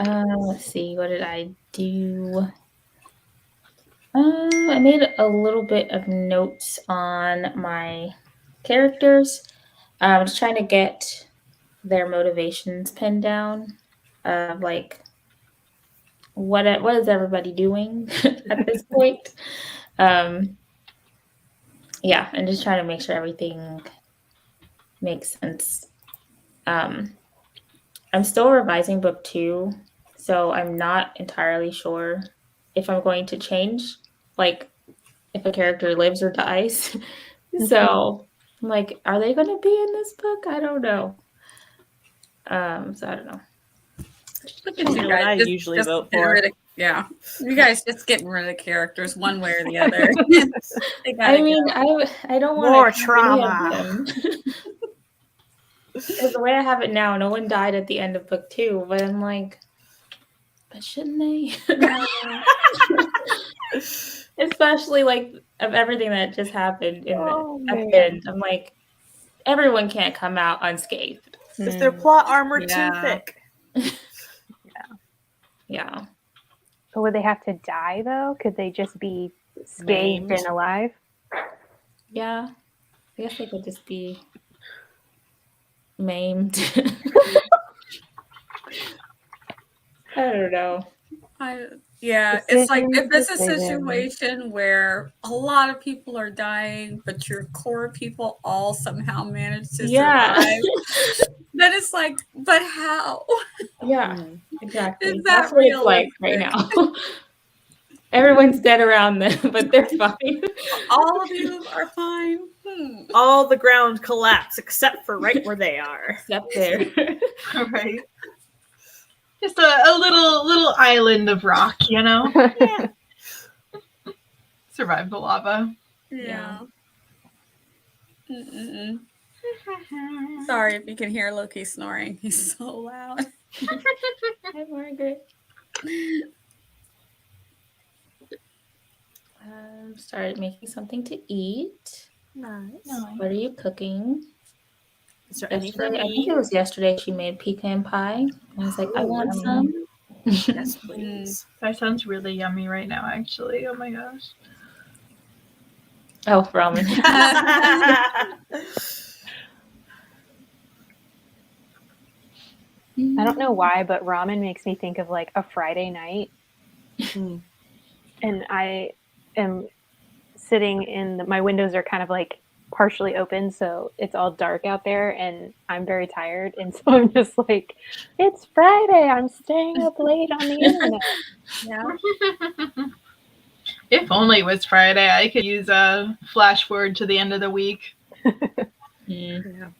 Let's see. What did I do? I made a little bit of notes on my characters. I was trying to get their motivations pinned down. Like, what is everybody doing at this point? Yeah, and just trying to make sure everything makes sense. I'm still revising book 2, so I'm not entirely sure if I'm going to change, like, if a character lives or dies. So I'm like, are they going to be in this book? I don't know. So I don't know. You guys, I usually vote for. Yeah, you guys just getting rid of characters one way or the other. I mean, I don't want more trauma. Because the way I have it now, no one died at the end of book 2, but I'm like, but shouldn't they? Especially like of everything that just happened at the end. I'm like, everyone can't come out unscathed. Is their plot armor too thick? Yeah. So would they have to die though? Could they just be scathed and alive? Yeah. I guess they could just be maimed. I don't know. It's like if it's a situation where a lot of people are dying, but your core people all somehow manage to survive, then it's like, but how? Yeah, exactly. Is that That's what it's like right now. Everyone's dead around them, but they're fine. All of you are fine. All the ground collapse except for right where they are. Except there. Right. Just a little island of rock, you know? Yeah. Survive the lava. Yeah. Sorry if you can hear Loki snoring. He's so loud. Hi, Margaret. Started making something to eat. Nice. What are you cooking? Is there any for I think me? it was yesterday she made pecan pie. I was like, I want some. Yes, please. That sounds really yummy right now, actually. Oh my gosh. Oh, ramen. I don't know why, but ramen makes me think of like a Friday night. And I am sitting my windows are kind of like partially open, so it's all dark out there and I'm very tired, and so I'm just like, it's Friday, I'm staying up late on the internet. If only it was Friday, I could use a flash forward to the end of the week. Yeah.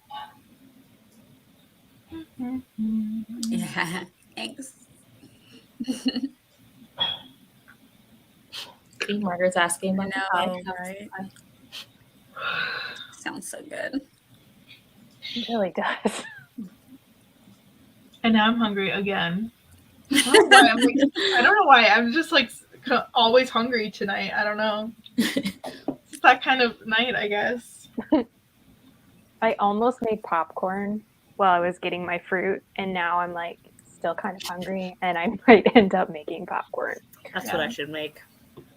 Thanks. See, Margaret's asking about the pie. Right? Sounds so good. It really does. And now I'm hungry again. I don't know why. I'm just like always hungry tonight. I don't know. It's that kind of night, I guess. I almost made popcorn while I was getting my fruit, and now I'm like still kind of hungry, and I might end up making popcorn. That's what I should make.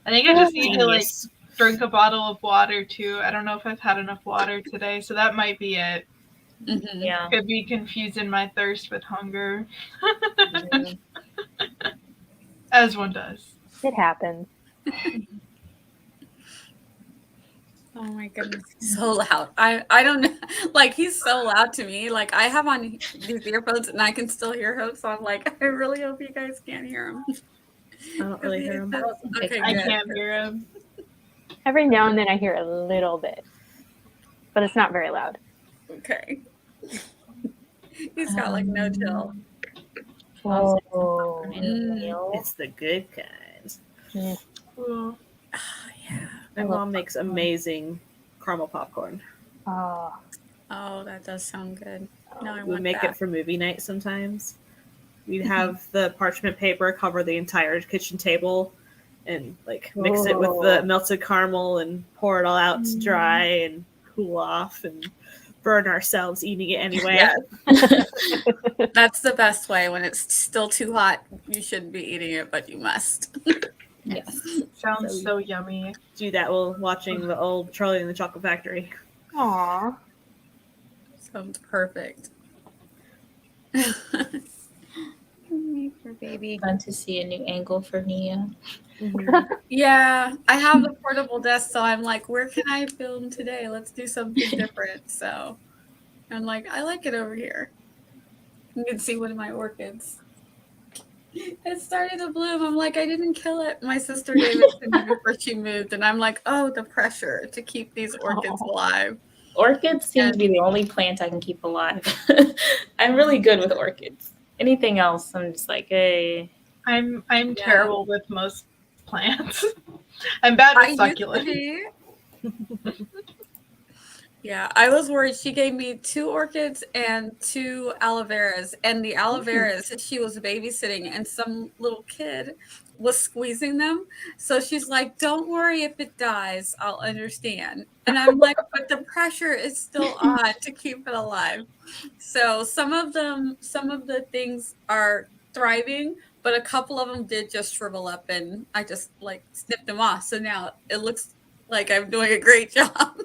I think I just need to like Genius. drink a bottle of water too. I don't know if I've had enough water today, so that might be it. Mhm. Yeah. Could be confusing my thirst with hunger, Yeah. as one does. It happens. Oh my goodness, he's so loud. I don't know, like he's so loud to me. Like I have on these earphones and I can still hear him, so I'm like, I really hope you guys can't hear him. I don't really hear him. Okay, I good. can't hear him. Every now and then I hear a little bit, but it's not very loud. Okay. He's got like no chill. Oh. It's the good kind. Mm. Ooh. Yeah. My mom makes amazing caramel popcorn. Oh. Oh, that does sound good. No, I We want make that. it for movie night sometimes. We'd have the parchment paper cover the entire kitchen table and like mix it with the melted caramel and pour it all out to dry and cool off and burn ourselves eating it anyway. Yes. That's the best way. When it's still too hot, you shouldn't be eating it, but you must. Yes. Sounds so yummy. Do that while watching the old Charlie and the Chocolate Factory. Aw. Sounds perfect. Poor baby. Fun to see a new angle for Nia. Yeah, I have the portable desk, so I'm like, where can I film today? Let's do something different. So I'm like, I like it over here. You can see one of my orchids. It started to bloom. I'm like, I didn't kill it. My sister gave it to me before she moved, and I'm like, oh, the pressure to keep these orchids alive. Orchids seem to be the only plant I can keep alive. I'm really good with orchids. Anything else, I'm just like, hey. I'm terrible with most plants. I'm bad with succulents. Yeah, I was worried. She gave me 2 orchids and 2 aloe veras. And the aloe veras, she was babysitting, and some little kid was squeezing them. So she's like, don't worry if it dies. I'll understand. And I'm like, but the pressure is still on to keep it alive. So some of the things are thriving, but a couple of them did just shrivel up, and I just like snipped them off. So now it looks like I'm doing a great job.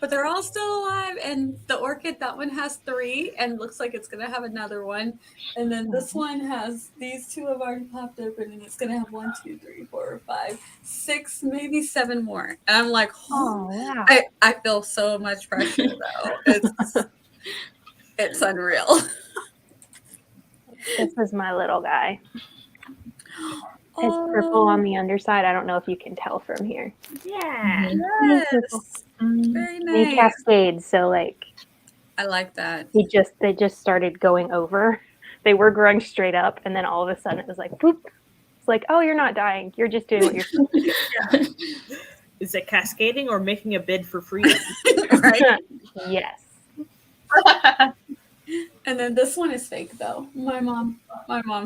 But they're all still alive, and the orchid, that one has 3 and looks like it's gonna have another one, and then this one has, these 2 have already popped open, and it's gonna have 1, 2, 3, 4, 5, 6, maybe 7 more. And I'm like, Oh, wow. I feel so much pressure though. It's unreal. This is my little guy. It's purple on the underside. I don't know if you can tell from here. Yeah. Yes. Very They nice. cascade, so like I like that. they just started going over. They were growing straight up, and then all of a sudden it was like, boop. It's like, oh, you're not dying. You're just doing what you're supposed to do. Is it cascading or making a bid for freedom? Right? Yes. And then this one is fake though. My mom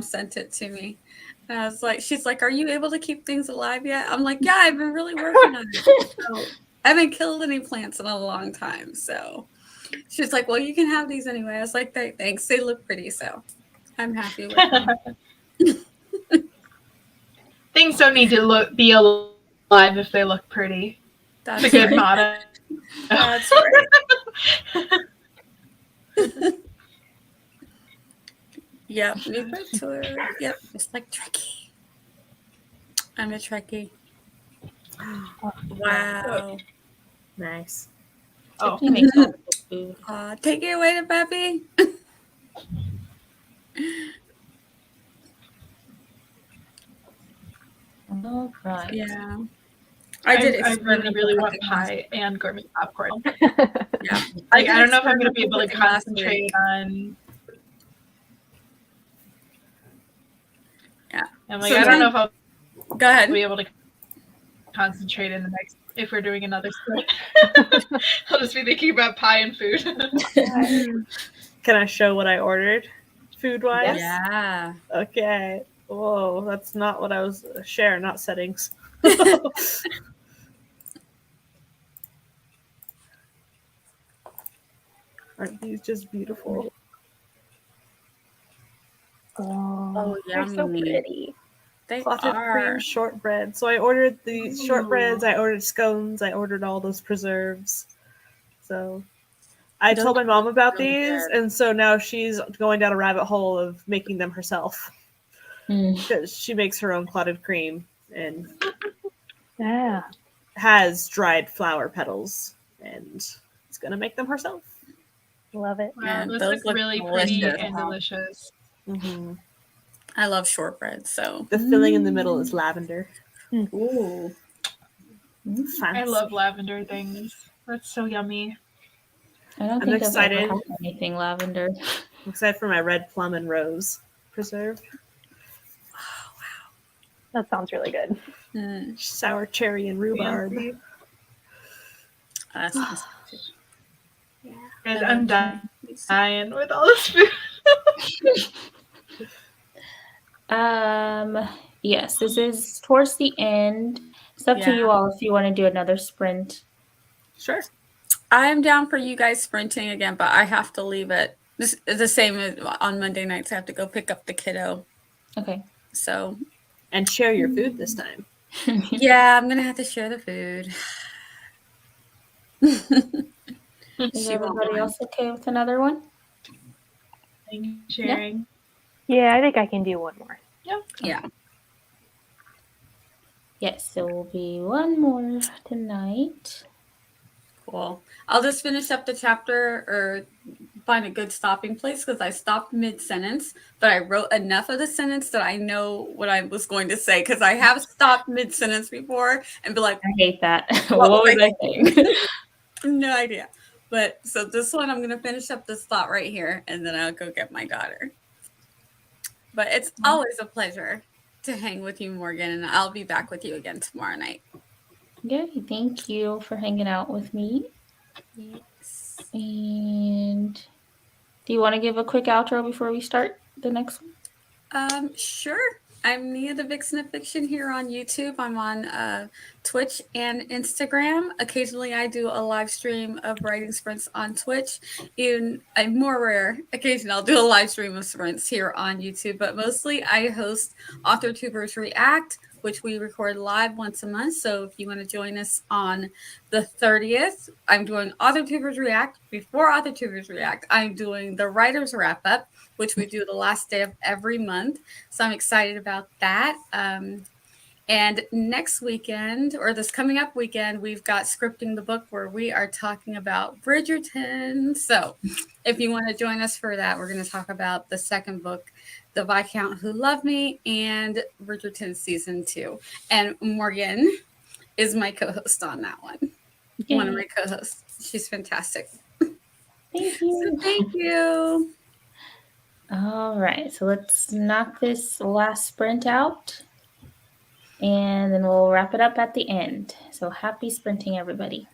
sent it to me. And I was like, she's like, are you able to keep things alive yet? I'm like, yeah, I've been really working on it. So I haven't killed any plants in a long time. So she's like, well, you can have these anyway. I was like, thanks. They look pretty, so I'm happy with them. Things don't need to be alive if they look pretty. That's It's a good right. motto. That's right. Yep, new tour. Yep, just like Trekkie. I'm a Trekkie. Wow. Nice. Oh, Tiffany makes all the food. Take it away to Peppy. All right. Yeah. I did. I really want pie and gourmet popcorn. Yeah. I don't know if I'm going to be able to concentrate on. Yeah. I'm like, I don't know if I'll Go ahead. be able to concentrate in the next, if we're doing another split. I'll just be thinking about pie and food. Can I show what I ordered food-wise? Yeah. Okay. Whoa, that's not what I was share, not settings. Aren't these just beautiful? Oh, yeah, they're so pretty. They Clotted cream are. shortbread. So I ordered the shortbreads, I ordered scones, I ordered all those preserves. So I Those told my mom about really these, good. and so now she's going down a rabbit hole of making them herself Mm. because she makes her own clotted cream and Yeah. has dried flower petals, and is gonna make them herself. Love it. Wow, Yeah, those those look look really pretty delicious. and delicious. Mm-hmm. I love shortbread, so. The filling in the middle is lavender. Ooh. I Fancy. love lavender things. That's so yummy. I don't I'm think I've ever excited. had anything lavender. I'm excited for my red plum and rose preserve. That sounds really good. Mm, Sour cherry and rhubarb. Fancy. that sounds good. Yeah. Guys, Uh, I'm dying with all this food. Yes, this is towards the end. It's up to you all if you want to do another sprint. Sure. I'm down for you guys sprinting again, but I have to leave it. This is the same as on Monday nights. I have to go pick up the kiddo. Okay. So, And share your food this time. yeah, I'm going to have to share the food. Is She won't everybody mind. else okay with another one? Thank you for sharing. Yeah, I think I can do one more. Yep. Yeah. Yes, there will be one more tonight. Cool. I'll just finish up the chapter or find a good stopping place because I stopped mid-sentence, but I wrote enough of the sentence that I know what I was going to say because I have stopped mid-sentence before and be like, I hate that. What What was was I saying? no idea. But so this one, I'm going to finish up this thought right here and then I'll go get my daughter. But it's always a pleasure to hang with you, Morgan, and I'll be back with you again tomorrow night. Yay, thank you for hanging out with me. Yes. And do you want to give a quick outro before we start the next one? Sure. I'm Nia the Vixen of Fiction here on YouTube. I'm on Twitch and Instagram. Occasionally I do a live stream of writing sprints on Twitch. In a more rare occasion, I'll do a live stream of sprints here on YouTube, but mostly I host AuthorTubers React, which we record live once a month. So if you want to join us on the 30th, I'm doing AuthorTubers React. Before AuthorTubers React, I'm doing the Writer's Wrap Up, which we do the last day of every month. So I'm excited about that. And next weekend, or this coming up weekend, we've got Scripting the Book where we are talking about Bridgerton. So if you want to join us for that, we're going to talk about the second book, The Viscount Who Loved Me, and Bridgerton Season 2. And Morgan is my co-host on that one. Yay. One of my co-hosts. She's fantastic. Thank you. So thank you. All right, so let's knock this last sprint out and then we'll wrap it up at the end. So happy sprinting, everybody.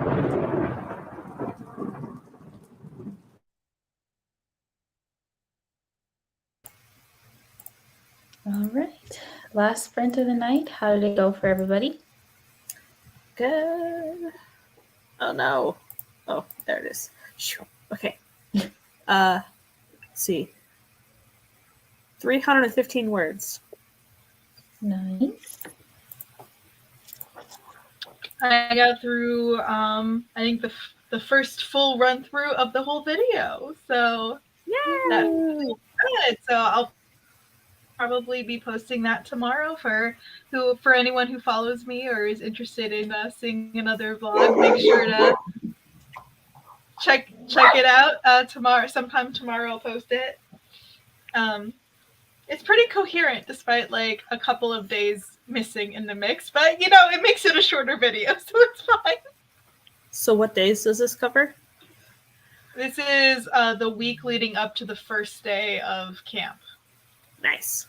All right. Last sprint of the night. How did it go for everybody? Good. Oh no. Oh, there it is. Okay. Let's see. 315 words. Nice. I got through, I think the first full run through of the whole video. So that's good. So I'll probably be posting that tomorrow for anyone who follows me or is interested in seeing another vlog. Make sure to check it out tomorrow. Sometime tomorrow I'll post it. It's pretty coherent despite like a couple of days missing in the mix, but you know, it makes it a shorter video, so it's fine. So what days does this cover? This is the week leading up to the first day of camp. Nice.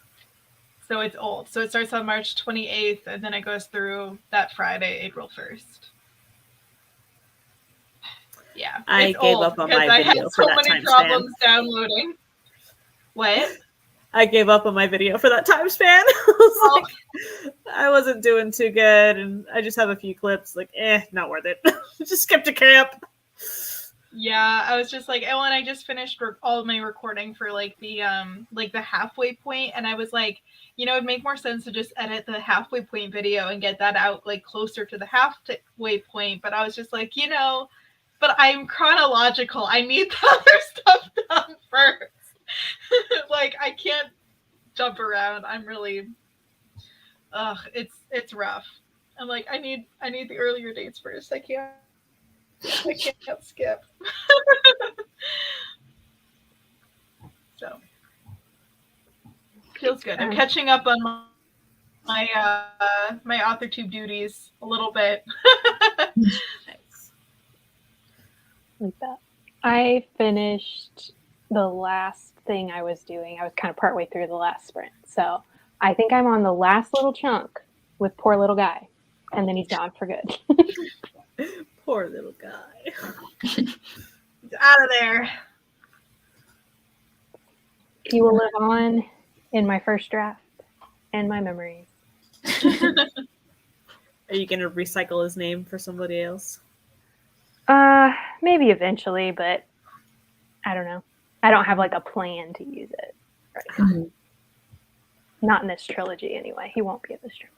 So it's old. So it starts on March 28th, and then it goes through that Friday, April 1st. Yeah, I gave up on my video for that time span. I had so many problems downloading. What? I gave up on my video for that time span. I wasn't doing too good, and I just have a few clips. Like, not worth it. Just skip to camp. Yeah, I was just like, oh, and I just finished all my recording for like the halfway point, and I was like, you know, it'd make more sense to just edit the halfway point video and get that out like closer to the halfway point. But I was just like, you know, but I'm chronological. I need the other stuff done first. Like, I can't jump around. I'm really, it's rough. I'm like, I need the earlier dates first. I can't skip. So feels good. I'm catching up on my my AuthorTube duties a little bit. Nice. Like that. I finished the last thing I was doing. I was kind of partway through the last sprint. So I think I'm on the last little chunk with poor little guy. And then he's gone for good. Poor little guy. He's out of there. He will live on in my first draft and my memories. Are you going to recycle his name for somebody else? Maybe eventually, but I don't know. I don't have like a plan to use it right now. Mm-hmm. Not in this trilogy anyway. He won't be in this trilogy.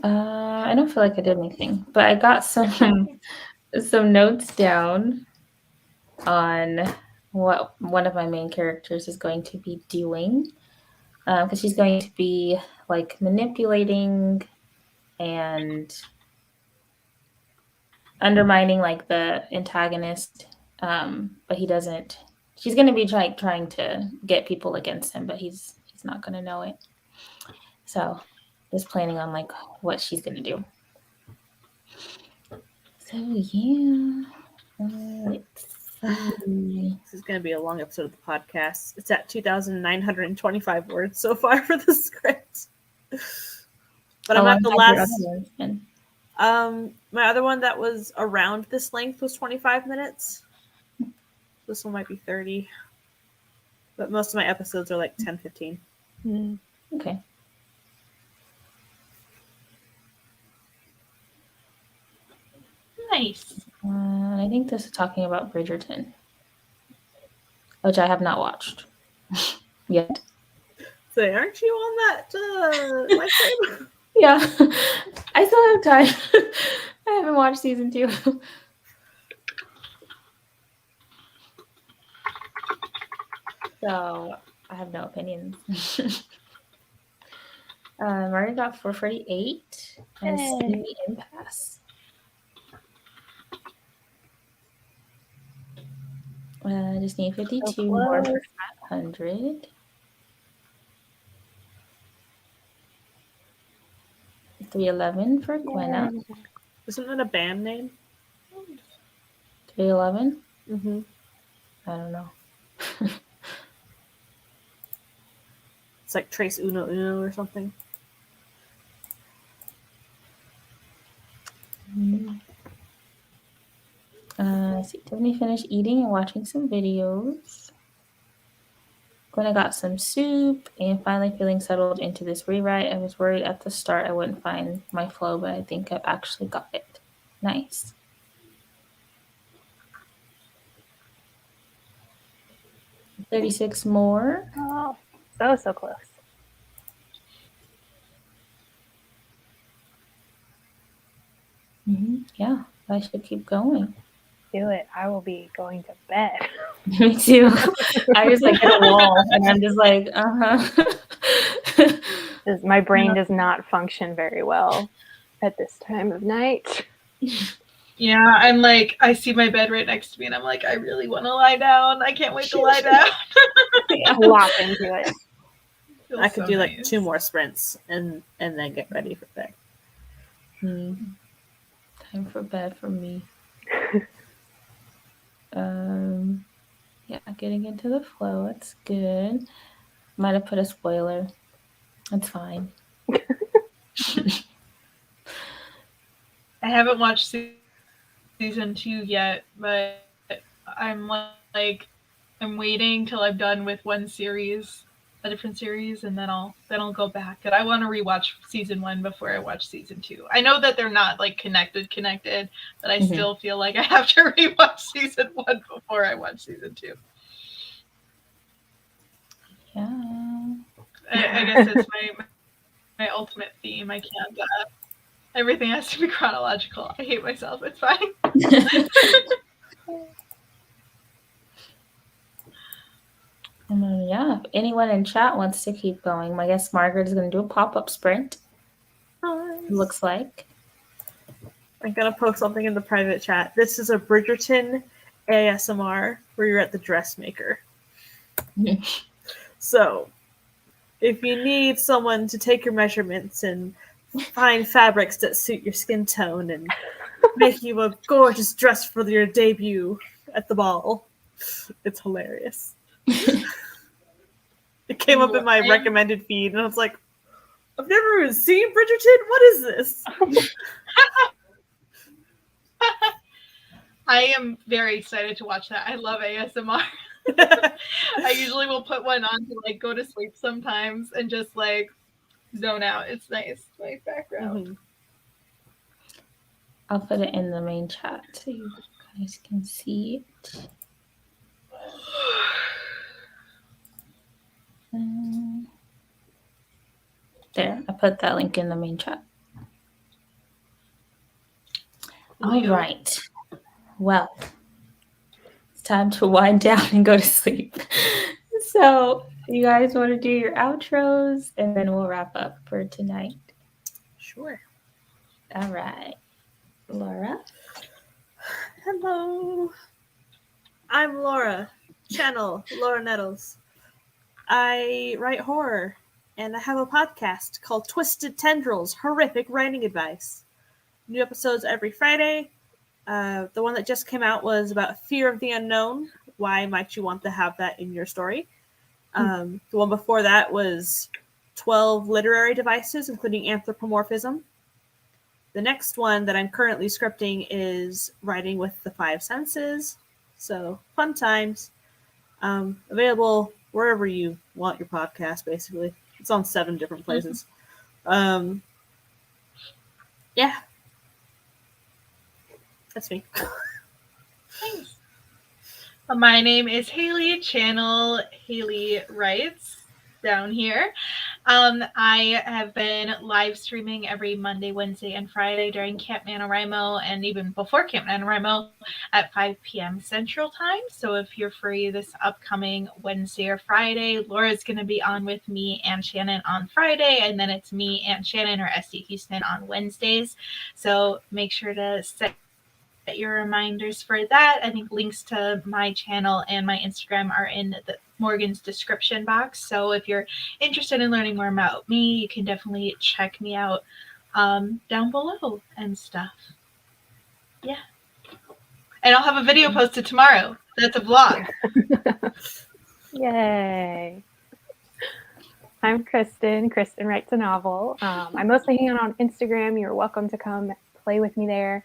I don't feel like I did anything, but I got some notes down on what one of my main characters is going to be doing, because she's going to be like manipulating and undermining like the antagonist, but he doesn't. She's going to be trying to get people against him, but he's not going to know it. So just planning on like what she's going to do. So yeah, let's see. This is going to be a long episode of the podcast. It's at 2,925 words so far for the script. But I'm at the last. My other one that was around this length was 25 minutes. This one might be 30. But most of my episodes are like 10, 15. Okay. Nice. I think this is talking about Bridgerton, which I have not watched yet. So aren't you on that live stream? Yeah, I still have time. I haven't watched season 2. So I have no opinions. Mario got 448 and Steamy Impasse. I just need 52 more for 500. 311 for Gwenna. Isn't that a band name? 311? Mm-hmm. I don't know. It's like Trace Uno Uno or something. See, Tiffany finished eating and watching some videos. Gwen, I got some soup and finally feeling settled into this rewrite. I was worried at the start I wouldn't find my flow, but I think I've actually got it. Nice. $36 more. Oh, so close. Yeah, I should keep going. Do it. I will be going to bed. Me too. I just like hit a wall and I'm just like, My brain does not function very well at this time of night. Yeah, I'm like, I see my bed right next to me and I'm like, I really want to lie down. I can't wait to lie down. Flop into it. I could do like 2 more sprints and then get ready for bed. Time for bed for me. Yeah, getting into the flow. That's good. Might have put a spoiler. That's fine. I haven't watched season 2 yet, but I'm like, I'm waiting till I'm done with one series, a different series, and then I'll go back. And I want to rewatch season 1 before I watch season 2. I know that they're not like connected, but I still feel like I have to rewatch season 1 before I watch season 2. Yeah. I guess it's my ultimate theme. I can't. Everything has to be chronological. I hate myself. It's fine. Yeah, if anyone in chat wants to keep going, I guess Margaret is going to do a pop-up sprint. Nice. Looks like. I'm going to post something in the private chat. This is a Bridgerton ASMR where you're at the dressmaker. So, if you need someone to take your measurements and find fabrics that suit your skin tone and make you a gorgeous dress for your debut at the ball, it's hilarious. It came up in my recommended feed, and I was like, I've never even seen Bridgerton? What is this? I am very excited to watch that. I love ASMR. I usually will put one on to like go to sleep sometimes and just like zone out. It's nice. Nice background. I'll put it in the main chat so you guys can see it. There, I put that link in the main chat. All right. Well, it's time to wind down and go to sleep. So, you guys want to do your outros and then we'll wrap up for tonight. Sure. All right. Laura? Hello. I'm Laura. Channel Laura Nettles. I write horror, and I have a podcast called Twisted Tendrils, Horrific Writing Advice. New episodes every Friday. The one that just came out was about fear of the unknown. Why might you want to have that in your story? The one before that was 12 literary devices, including anthropomorphism. The next one that I'm currently scripting is writing with the 5 senses. So, fun times. Available wherever you want your podcast, basically. It's on 7 different places. Yeah. That's me. Thanks. My name is Haley, channel Haley Writes down here. I have been live streaming every Monday, Wednesday, and Friday during Camp Nanowrimo and even before Camp Nanowrimo at 5 p.m. Central Time. So if you're free this upcoming Wednesday or Friday, Laura's going to be on with me and Shannon on Friday, and then it's me and Shannon or SD Houston on Wednesdays. So make sure to set your reminders for that. I think links to my channel and my Instagram are in Morgan's description box. So if you're interested in learning more about me, you can definitely check me out down below and stuff. Yeah. And I'll have a video posted tomorrow. That's a vlog. Yay. I'm Kristin. Kristin writes a novel. I mostly hang out on Instagram. You're welcome to come play with me there.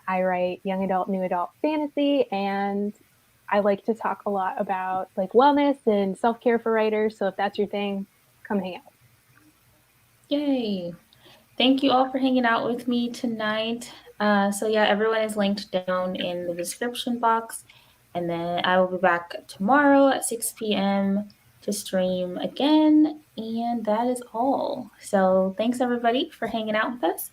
I write young adult, new adult fantasy, and I like to talk a lot about like wellness and self-care for writers. So if that's your thing, come hang out. Yay. Thank you all for hanging out with me tonight. So yeah, everyone is linked down in the description box. And then I will be back tomorrow at 6 p.m. to stream again. And that is all. So thanks everybody for hanging out with us.